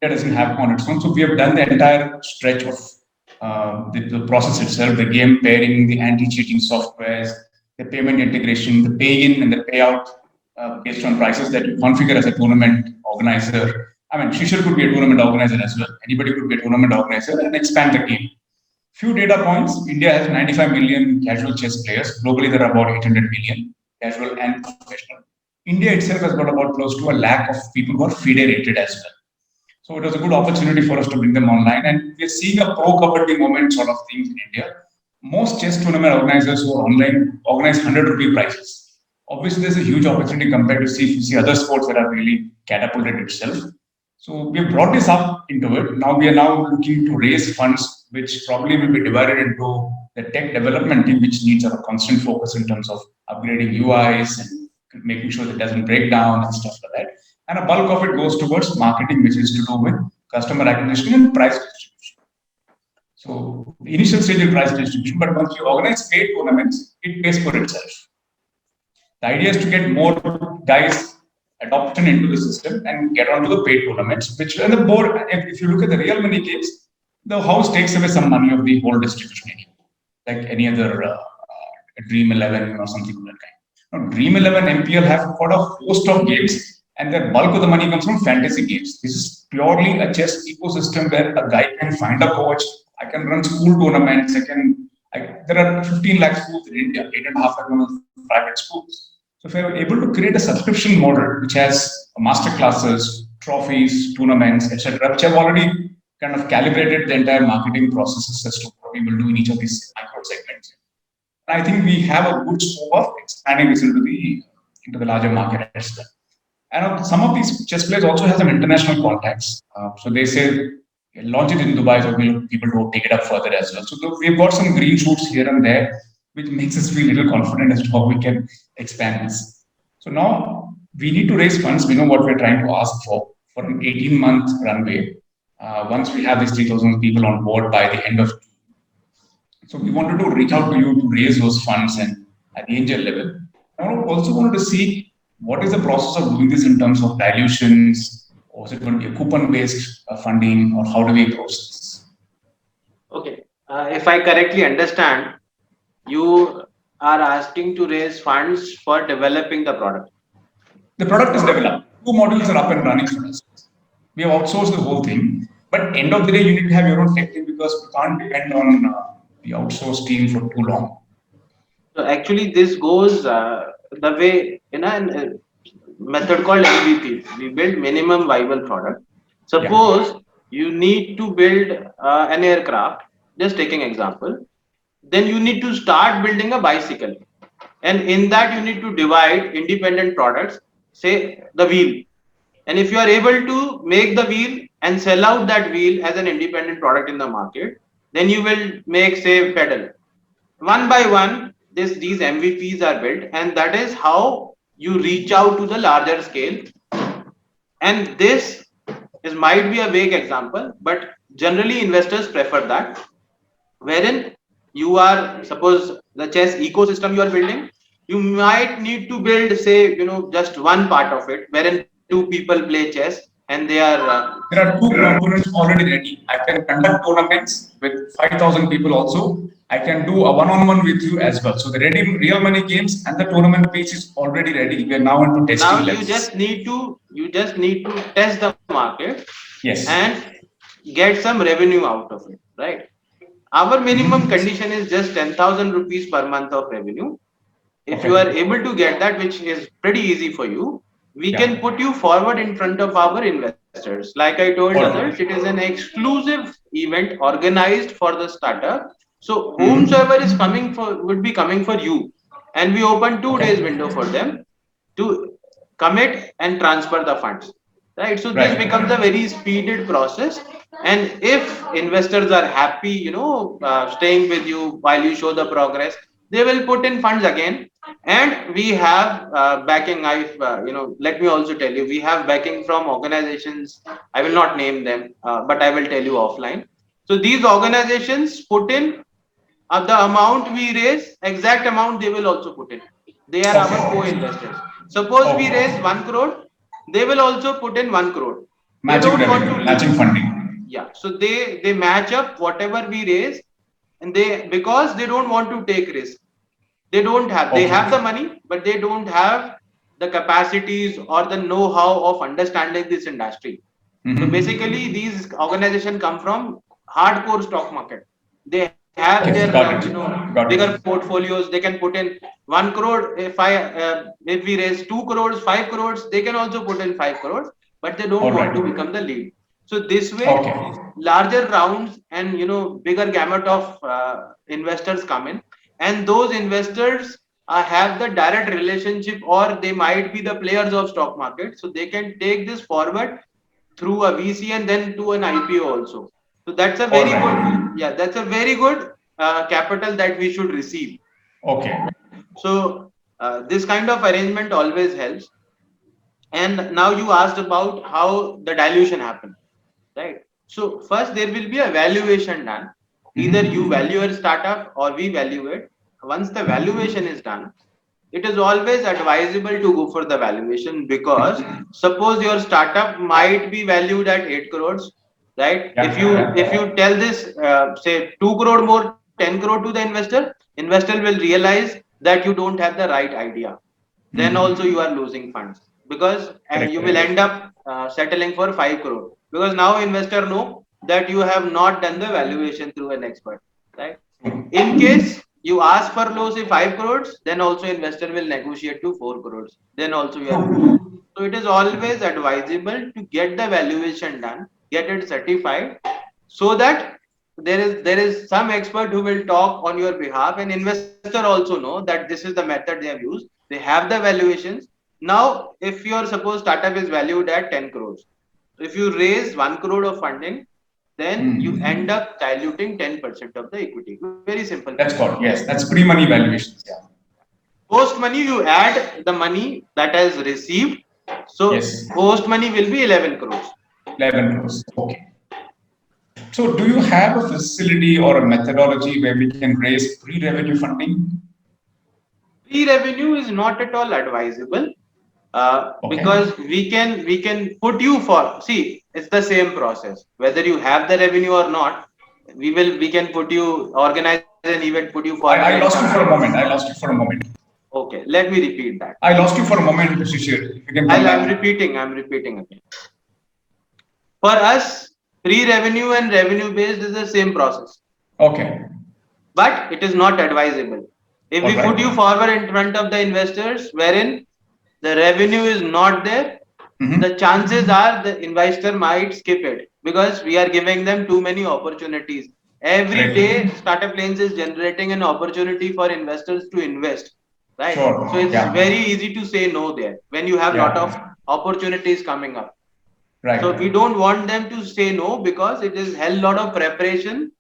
India doesn't have on its own. So we have done the entire stretch of the process itself, the game pairing, the anti-cheating softwares, the payment integration, the pay-in and the payout based on prices that you configure as a tournament organizer. I mean, Shishir could be a tournament organizer as well. Anybody could be a tournament organizer and expand the game. Few data points. India has 95 million casual chess players. Globally, there are about 800 million casual and professional. India itself has got about close to 1 lakh of people who are FIDE rated as well. So it was a good opportunity for us to bring them online, and we're seeing a pro kabaddi moment sort of things in India. Most chess tournament organizers who are online organize 100 rupee prizes. Obviously, there's a huge opportunity compared to see other sports that have really catapulted itself. So we have brought this up into it. Now we are looking to raise funds, which probably will be divided into the tech development team, which needs a constant focus in terms of upgrading UIs and making sure that it doesn't break down and stuff like that. And a bulk of it goes towards marketing, which is to do with customer acquisition and price distribution. So the initial stage is price distribution, but once you organize paid tournaments, it pays for itself. The idea is to get more guys adoption into the system and get onto the paid tournaments, which and the board, if you look at the real money games, the house takes away some money of the whole distribution, like any other Dream 11 or something of that kind. Now, Dream 11 MPL have got a host of games, and the bulk of the money comes from fantasy games. This is purely a chess ecosystem where a guy can find a coach. I can run school tournaments. There are 15 lakh schools in India, 8.5 lakh private schools. So if you're able to create a subscription model which has master classes, trophies, tournaments, etc., which have already kind of calibrated the entire marketing processes as to what we will do in each of these micro segments. And I think we have a good scope of expanding this into the larger market as well. And some of these chess players also have some international contacts. So they say launch it in Dubai, so we'll be able to take it up further as well. So we've got some green shoots here and there, which makes us feel a little confident as to how we can expand this. So now we need to raise funds. We know what we're trying to ask for an 18-month runway. Once we have these 3,000 people on board by the end of June. So we wanted to reach out to you to raise those funds and at the angel level. I also wanted to see what is the process of doing this in terms of dilutions, or is it going to be a coupon-based funding, or how do we approach this? Okay, if I correctly understand, you are asking to raise funds for developing the product. The product is developed. 2 modules are up and running for us. We have outsourced the whole thing. But end of the day, you need to have your own tech team because we can't depend on the outsourced team for too long. So actually, this goes the way in a method called MVP. We build minimum viable product. Suppose you need to build an aircraft. Just taking example. Then you need to start building a bicycle, and in that you need to divide independent products, say the wheel, and if you are able to make the wheel and sell out that wheel as an independent product in the market, then you will make, say, pedal. One by one these MVPs are built, and that is how you reach out to the larger scale. And this might be a vague example, but generally investors prefer that, wherein you are, suppose the chess ecosystem you are building, you might need to build, say, just one part of it, wherein 2 people play chess and they are. There are 2 components already ready. I can conduct tournaments with 5,000 people also. I can do a one-on-one with you as well. So the real money games and the tournament piece is already ready. We are now into testing. Now you just need to test the market. Yes. And get some revenue out of it, right? Our minimum condition is just 10,000 rupees per month of revenue. If you are able to get that, which is pretty easy for you, we can put you forward in front of our investors. Like I told others, it is an exclusive event organized for the startup. So whomsoever is coming would be coming for you. And we open 2 days window for them to commit and transfer the funds. Right. So this becomes a very speeded process. And if investors are happy, staying with you while you show the progress, they will put in funds again. And we have backing. Let me also tell you, we have backing from organizations. I will not name them, but I will tell you offline. So these organizations put in the amount we raise, exact amount they will also put in. They are our co-investors. Suppose we raise 1 crore, they will also put in 1 crore. Matching funding. Yeah. So they match up whatever we raise, and because they don't want to take risk. They have the money, but they don't have the capacities or the know-how of understanding this industry. So basically, these organizations come from hardcore stock market. They have their bigger portfolios. They can put in 1 crore. If we raise 2 crores, 5 crores, they can also put in 5 crores, but they don't want to become the lead. So this way, larger rounds and bigger gamut of investors come in, and those investors have the direct relationship, or they might be the players of stock market, so they can take this forward through a VC and then to an IPO also. So that's a very good, yeah, that's a very good capital that we should receive. Okay. So this kind of arrangement always helps. And now you asked about how the dilution happened, right? So first there will be a valuation done. Either you value a startup or we value it. Once the valuation is done, it is always advisable to go for the valuation, because suppose your startup might be valued at 8 crores, right? If you tell this say 2 crore more, 10 crore to the investor will realize that you don't have the right idea. Then also you are losing funds, because you will end up settling for 5 crore, because now investor know that you have not done the valuation through an expert, right? In case you ask for low, say 5 crores, then also investor will negotiate to 4 crores. Then also you are. So it is always advisable to get the valuation done, get it certified, so that there is some expert who will talk on your behalf, and investor also know that this is the method they have used. They have the valuations. Now, if your suppose startup is valued at 10 crores, if you raise 1 crore of funding, then you end up diluting 10% of the equity. Very simple. That's good. Yes, that's pre-money valuations. Yeah. Post money, you add the money that has received. So Yes. post money will be 11 crores. 11 crores. Okay. So do you have a facility or a methodology where we can raise pre-revenue funding? Pre-revenue is not at all advisable, because we can put you for, see, it's the same process. Whether you have the revenue or not, we can put you, organize an event, put you for. I lost you for a moment. Okay, let me repeat that. I lost you for a moment, Shishir. I'm repeating again. For us, pre-revenue and revenue based is the same process. Okay. But it is not advisable. If we put you forward in front of the investors, wherein the revenue is not there, the chances are the investor might skip it, because we are giving them too many opportunities. Every day, Startup Lanes is generating an opportunity for investors to invest, right? Sure. So it's very easy to say no there when you have a lot of opportunities coming up. Right. So we don't want them to say no, because it is hell lot of preparation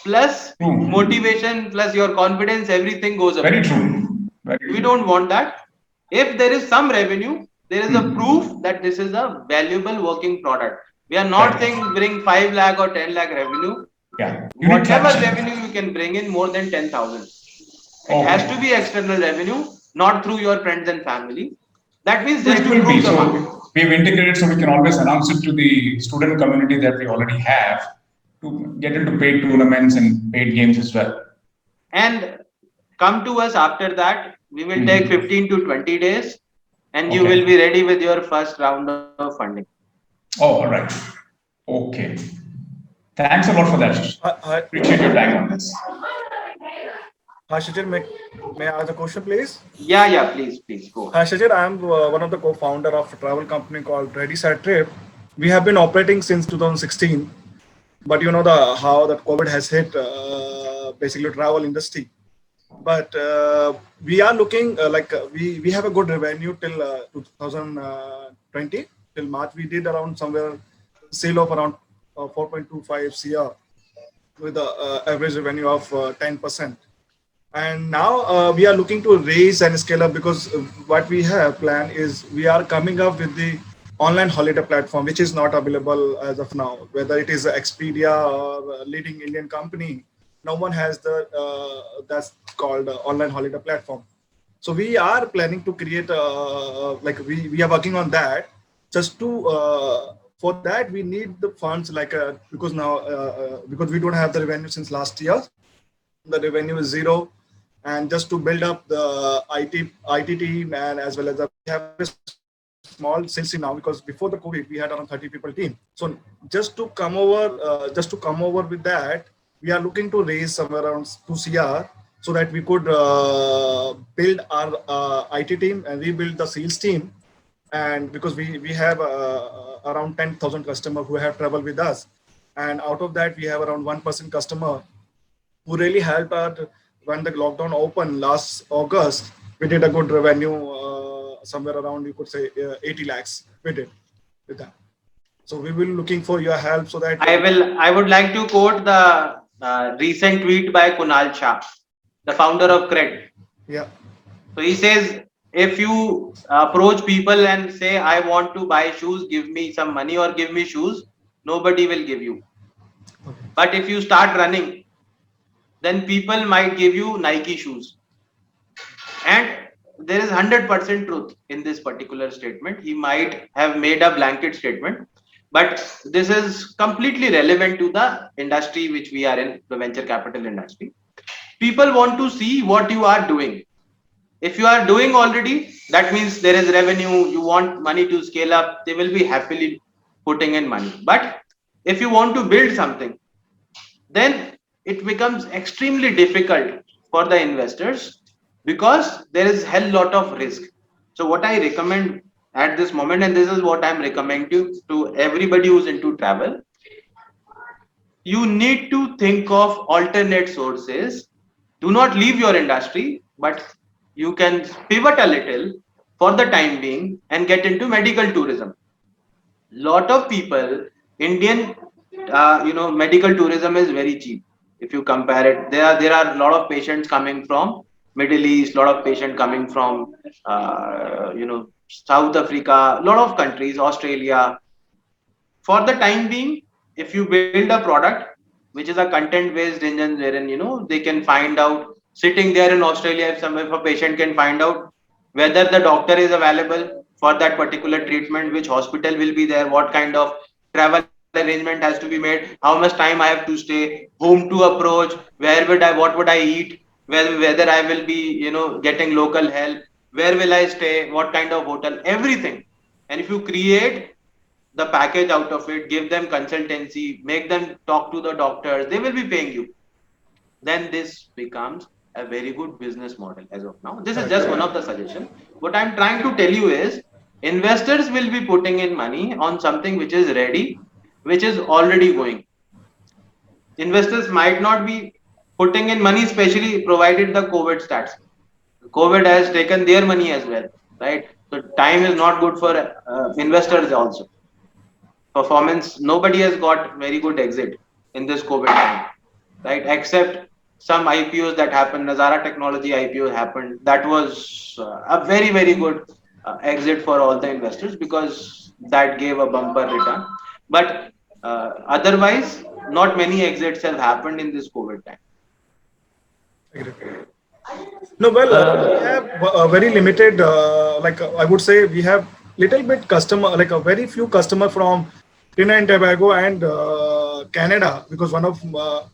plus motivation plus your confidence, everything goes up. Very true. We don't want that. If there is some revenue, there is a proof that this is a valuable working product. We are not saying bring 5 lakh or 10 lakh revenue. Yeah. Whatever revenue you can bring in, more than 10,000. It has to be external revenue, not through your friends and family. That means just to prove the market. We've integrated, so we can always announce it to the student community that we already have, to get into paid tournaments and paid games as well. And come to us after that. We will take 15 to 20 days, and you will be ready with your first round of funding. Oh, all right. Okay. Thanks a lot for that. I appreciate your time on this. Hi, Shijir, may I ask a question, please? Yeah, please go. Hi, Shijir, I am one of the co-founder of a travel company called Ready Set Trip. We have been operating since 2016, but you know how the COVID has hit basically travel industry. But we are looking we have a good revenue till 2020. Till March, we did around somewhere sale of around 4.25 CR with the average revenue of 10%. And now we are looking to raise and scale up, because what we have planned is we are coming up with the online holiday platform, which is not available as of now. Whether it is Expedia or a leading Indian company, no one has that's called online holiday platform. So we are planning to create we are working on that. Just to for that we need the funds, because now because we don't have the revenue since last year, the revenue is zero. And just to build up the IT team, and as well as we have a small sales team now, because before the COVID we had around 30 people team. So just to come over with that, we are looking to raise somewhere around 2 CR, so that we could build our IT team and rebuild the sales team. And because we have around 10,000 customers who have traveled with us, and out of that we have around 1% customer who really helped us when the lockdown opened last August. we did a good revenue, somewhere around, you could say 80 lakhs we did with that. So we will looking for your help so that I would like to quote the recent tweet by Kunal Shah, the founder of Cred. yeah. So he says, if you approach people and say, I want to buy shoes, give me some money or give me shoes, nobody will give you. But if you start running, then people might give you Nike shoes. And there is 100% truth in this particular statement. He might have made a blanket statement, but this is completely relevant to the industry which we are in, the venture capital industry. People want to see what you are doing. If you are doing already, that means there is revenue, you want money to scale up, they will be happily putting in money. But if you want to build something, then it becomes extremely difficult for the investors because there is hell lot of risk. So what I recommend at this moment, and this is what I'm recommending to everybody who's into travel, you need to think of alternate sources. Do not leave your industry, but you can pivot a little for the time being and get into medical tourism. Lot of people, Indian, medical tourism is very cheap. If you compare it, there are a lot of patients coming from Middle East, lot of patients coming from, South Africa, lot of countries, Australia. For the time being, if you build a product which is a content based engine wherein they can find out sitting there in Australia, if a patient can find out whether the doctor is available for that particular treatment, which hospital will be there, what kind of travel arrangement has to be made, how much time I have to stay, whom to approach, what would I eat, whether I will be getting local help, where will I stay, what kind of hotel, everything. And if you create the package out of it, give them consultancy, make them talk to the doctors, they will be paying you. Then this becomes a very good business model as of now. This is just one of the suggestions. What I'm trying to tell you is investors will be putting in money on something which is ready, which is already going. Investors might not be putting in money, especially provided the COVID starts. COVID has taken their money as well, right? So time is not good for investors also. Performance, nobody has got very good exit in this COVID time, right? Except some IPOs that happened, Nazara Technology IPO happened. That was a very, very good exit for all the investors because that gave a bumper return. But otherwise, not many exits have happened in this COVID time. No, well, we have a very limited, I would say we have little bit customer, like a very few customer from Trinidad and Tobago and Canada, because one of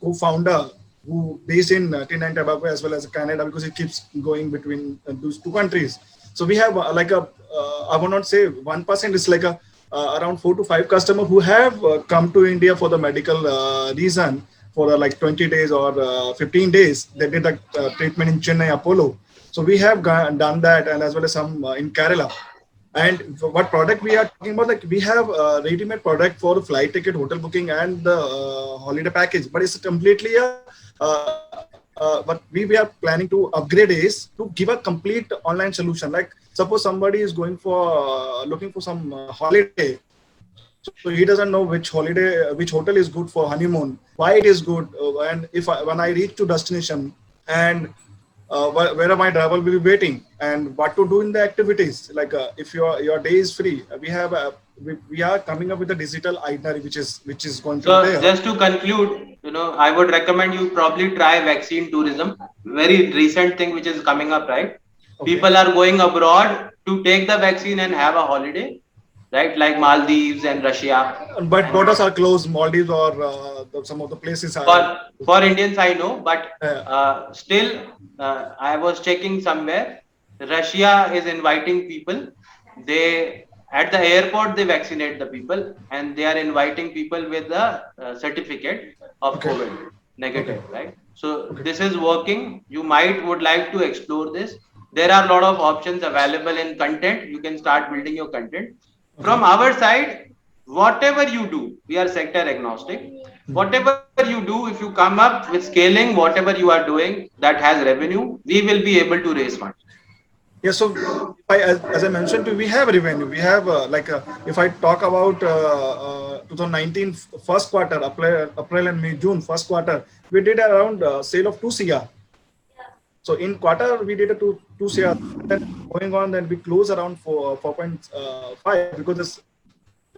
co-founder who based in Trinidad and Tobago as well as Canada, because it keeps going between those two countries. So we have I would not say 1%, it's like around 4 to 5 customers who have come to India for the medical reason. For like 20 days or 15 days, they did a treatment in Chennai Apollo. So we have done that, and as well as some in Kerala. And what product we are talking about, like we have a ready-made product for flight ticket, hotel booking, and the holiday package. But it's completely what we are planning to upgrade is to give a complete online solution. Like suppose somebody is going for looking for some holiday. So he doesn't know which hotel is good for honeymoon, why it is good, and when I reach to destination, and where my driver will be waiting, and what to do in the activities. Like if your day is free, we are coming up with a digital itinerary which is going to be there. Just to conclude, I would recommend you probably try vaccine tourism. Very recent thing which is coming up, right? Okay. People are going abroad to take the vaccine and have a holiday. Right, like Maldives and Russia. But borders are closed. Maldives or some of the places are. For Indians, I know, but still, I was checking somewhere. Russia is inviting people. They at the airport they vaccinate the people, and they are inviting people with the certificate of COVID negative. Okay. Right. So this is working. You would like to explore this. There are a lot of options available in content. You can start building your content. From our side, whatever you do, we are sector agnostic. Whatever you do, if you come up with scaling, whatever you are doing that has revenue, we will be able to raise funds. Yeah, so as I mentioned to you, we have revenue. We have if I talk about 2019 first quarter, April and May, June first quarter, we did around sale of 2 CR. So in quarter we did a 2 CR. Then going on, then we close around 4.5 because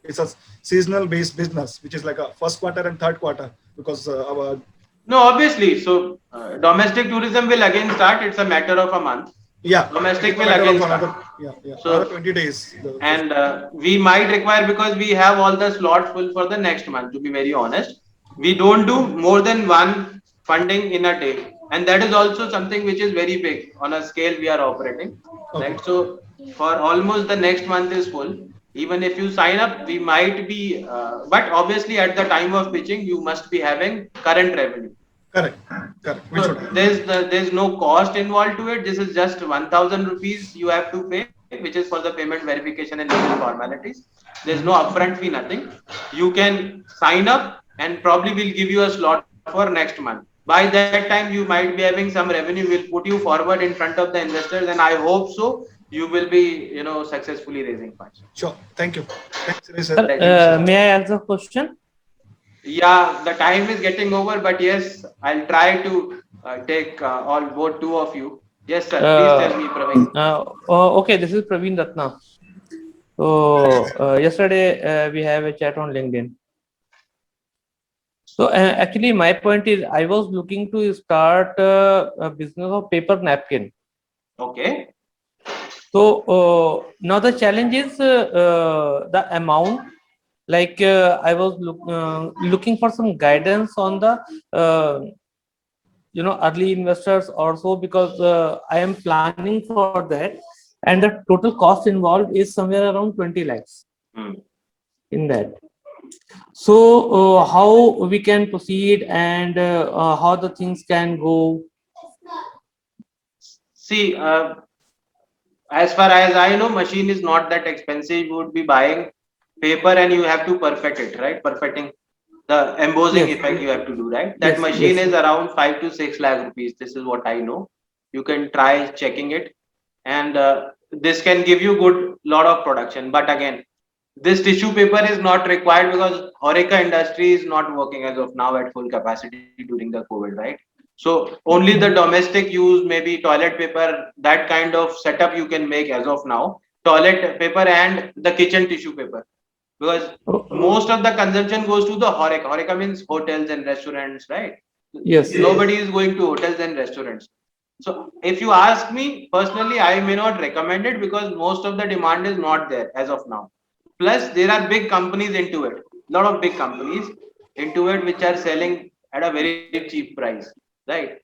it's a seasonal based business, which is like a first quarter and third quarter because our No, obviously. So domestic tourism will again start. It's a matter of a month. yeah Domestic it's a will matter again of start. another So another 20 days. and we might require, because we have all the slots full for the next month, to be very honest. We don't do more than one funding in a day, and that is also something which is very big on a scale we are operating, Okay. right? So for almost the next month is full. Even if you sign up, we might be but obviously at the time of pitching you must be having current revenue. Correct. We So should. there's no cost involved to it. This is just 1,000 rupees you have to pay, which is for the payment verification and legal formalities. There's no upfront fee, nothing. You can sign up and probably we'll give you a slot for next month. By that time, you might be having some revenue. We'll put you forward in front of the investors, and I hope so. You will be, successfully raising funds. Sure. Thank you. Thanks, Sir, sir. may I ask a question? Yeah, the time is getting over, but yes, I'll try to take both two of you. Yes, sir. Please tell me, Praveen. Okay, this is Praveen Ratna. So yesterday we have a chat on LinkedIn. So actually, my point is, I was looking to start a business of paper napkin. Okay. So now the challenge is the amount. Like I was looking for some guidance on the early investors also, because I am planning for that, and the total cost involved is somewhere around 20 lakhs in that. So how we can proceed, and how the things can go? See, as far as I know, machine is not that expensive. You would be buying paper and you have to perfect it, right? Perfecting the embossing effect you have to do, right? That machine is around 5 to 6 lakh rupees. This is what I know. You can try checking it, and this can give you good lot of production. But again, this tissue paper is not required because Horeca industry is not working as of now at full capacity during the COVID, right? So only the domestic use, maybe toilet paper, that kind of setup you can make as of now. Toilet paper and the kitchen tissue paper, because most of the consumption goes to the Horeca. Horeca means hotels and restaurants, right? Yes. Nobody is going to hotels and restaurants. So if you ask me personally, I may not recommend it because most of the demand is not there as of now. Plus, there are big companies into it. Lot of big companies into it which are selling at a very cheap price, right?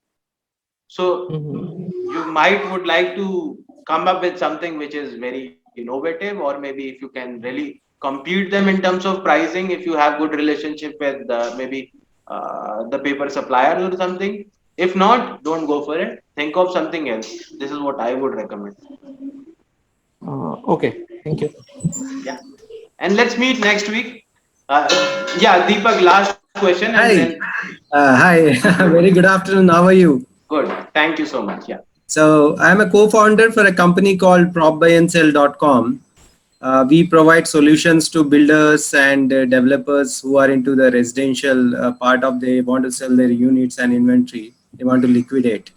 So you would like to come up with something which is very innovative, or maybe if you can really compete them in terms of pricing, if you have good relationship with maybe the paper suppliers or something. If not, don't go for it. Think of something else. This is what I would recommend. Okay, thank you. Yeah, and let's meet next week. Deepak, last question. Hi. Hi. Very good afternoon. How are you? Good. Thank you so much. Yeah. So I'm a co-founder for a company called propbuyandSell.com. We provide solutions to builders and developers who are into the residential part of they want to sell their units and inventory. They want to liquidate.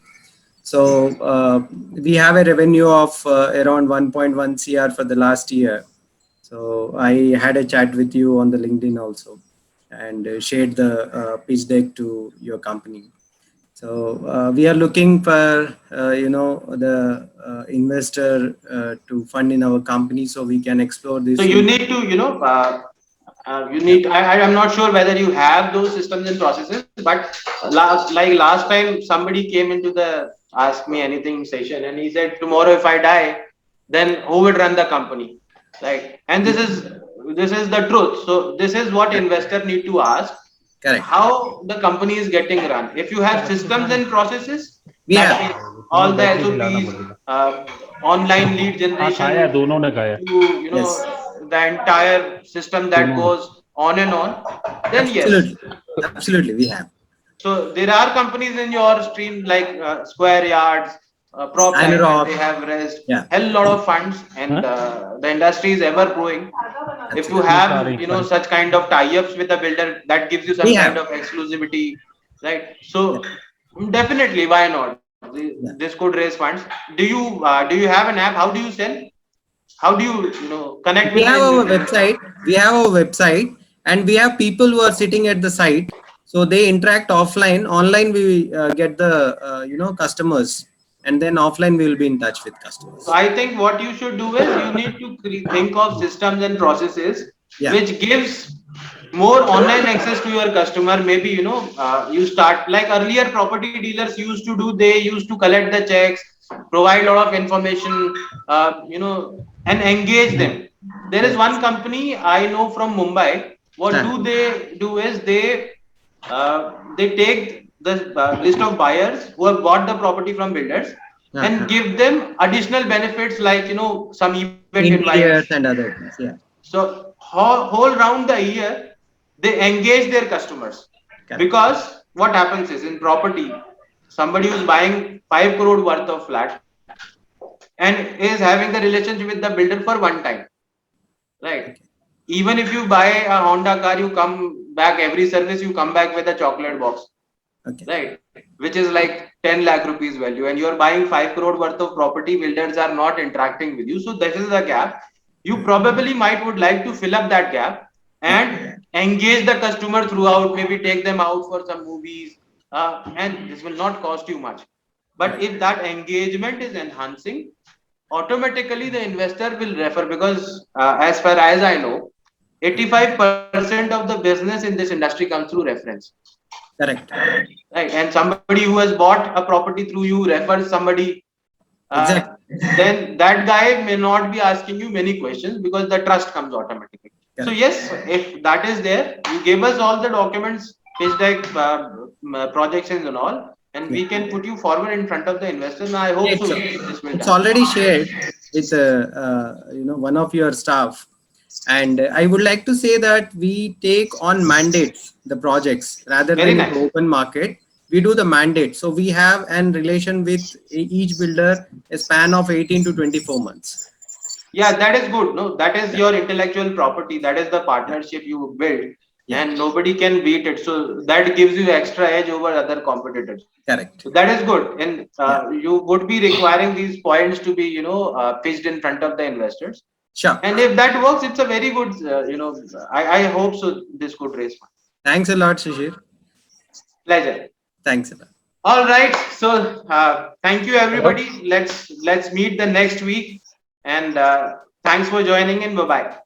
So we have a revenue of around 1.1 CR for the last year. So I had a chat with you on the LinkedIn also, and shared the pitch deck to your company. So we are looking for the investor to fund in our company so we can explore this. So you need to I'm not sure whether you have those systems and processes, but last time somebody came into the Ask Me Anything session and he said, tomorrow if I die, then who would run the company, right? And this is the truth. So this is what investor need to ask. Correct. How the company is getting run. If you have systems and processes, all the SOPs, online lead generation, the entire system that goes on and on, then yes. Absolutely, we have. So there are companies in your stream like Square Yards, prop Anurag. they have raised Yeah. hell lot of funds, and the industry is ever growing. If you have such kind of tie-ups with the builder, that gives you some We kind have. of exclusivity, right? So definitely, why not? This could raise funds. Do you have an app? How do you sell? How do you connect We with have the our investors? website. We have our website, and we have people who are sitting at the site. So they interact offline. Online, we get the customers, and then offline we will be in touch with customers. So I think what you should do is you need to think of systems and processes Yeah. which gives more online access to your customer. Maybe you start like earlier property dealers used to do. They used to collect the checks, provide a lot of information, and engage them. There is one company I know from Mumbai. What do they do is they take the list of buyers who have bought the property from builders and give them additional benefits like some event Interiors invites. and other things. Yeah. So whole round the year they engage their customers. Because what happens is in property, somebody who's buying 5 crore worth of flat and is having the relationship with the builder for one time, right? Even if you buy a Honda car, you come back every service, you come back with a chocolate box, right? Which is like 10 lakh rupees value, and you're buying 5 crore worth of property. Builders are not interacting with you, so this is the gap. You probably would like to fill up that gap and engage the customer throughout. Maybe take them out for some movies, and this will not cost you much. But if that engagement is enhancing, automatically the investor will refer, because as far as I know, 85% of the business in this industry comes through reference. Correct. Right, and somebody who has bought a property through you refers somebody, then that guy may not be asking you many questions because the trust comes automatically. So yes, if that is there, you give us all the documents, pitch deck, projections and all, and we can put you forward in front of the investor. And I hope so. This will It's done. already shared with one of your staff, and I would like to say that we take on mandates the projects rather Very than nice. open market. We do the mandate, so we have an relation with each builder a span of 18 to 24 months. Yeah, that is good. No, that is your intellectual property. That is the partnership you build, and nobody can beat it. So that gives you extra edge over other competitors. Correct. So that is good, and you would be requiring these points to be pitched in front of the investors. Sure. And if that works, it's a very good. I hope so. This could raise funds. Thanks a lot, Shishir. Pleasure. Thanks a lot. All right. So thank you, everybody. Let's meet the next week. And thanks for joining in. Bye bye.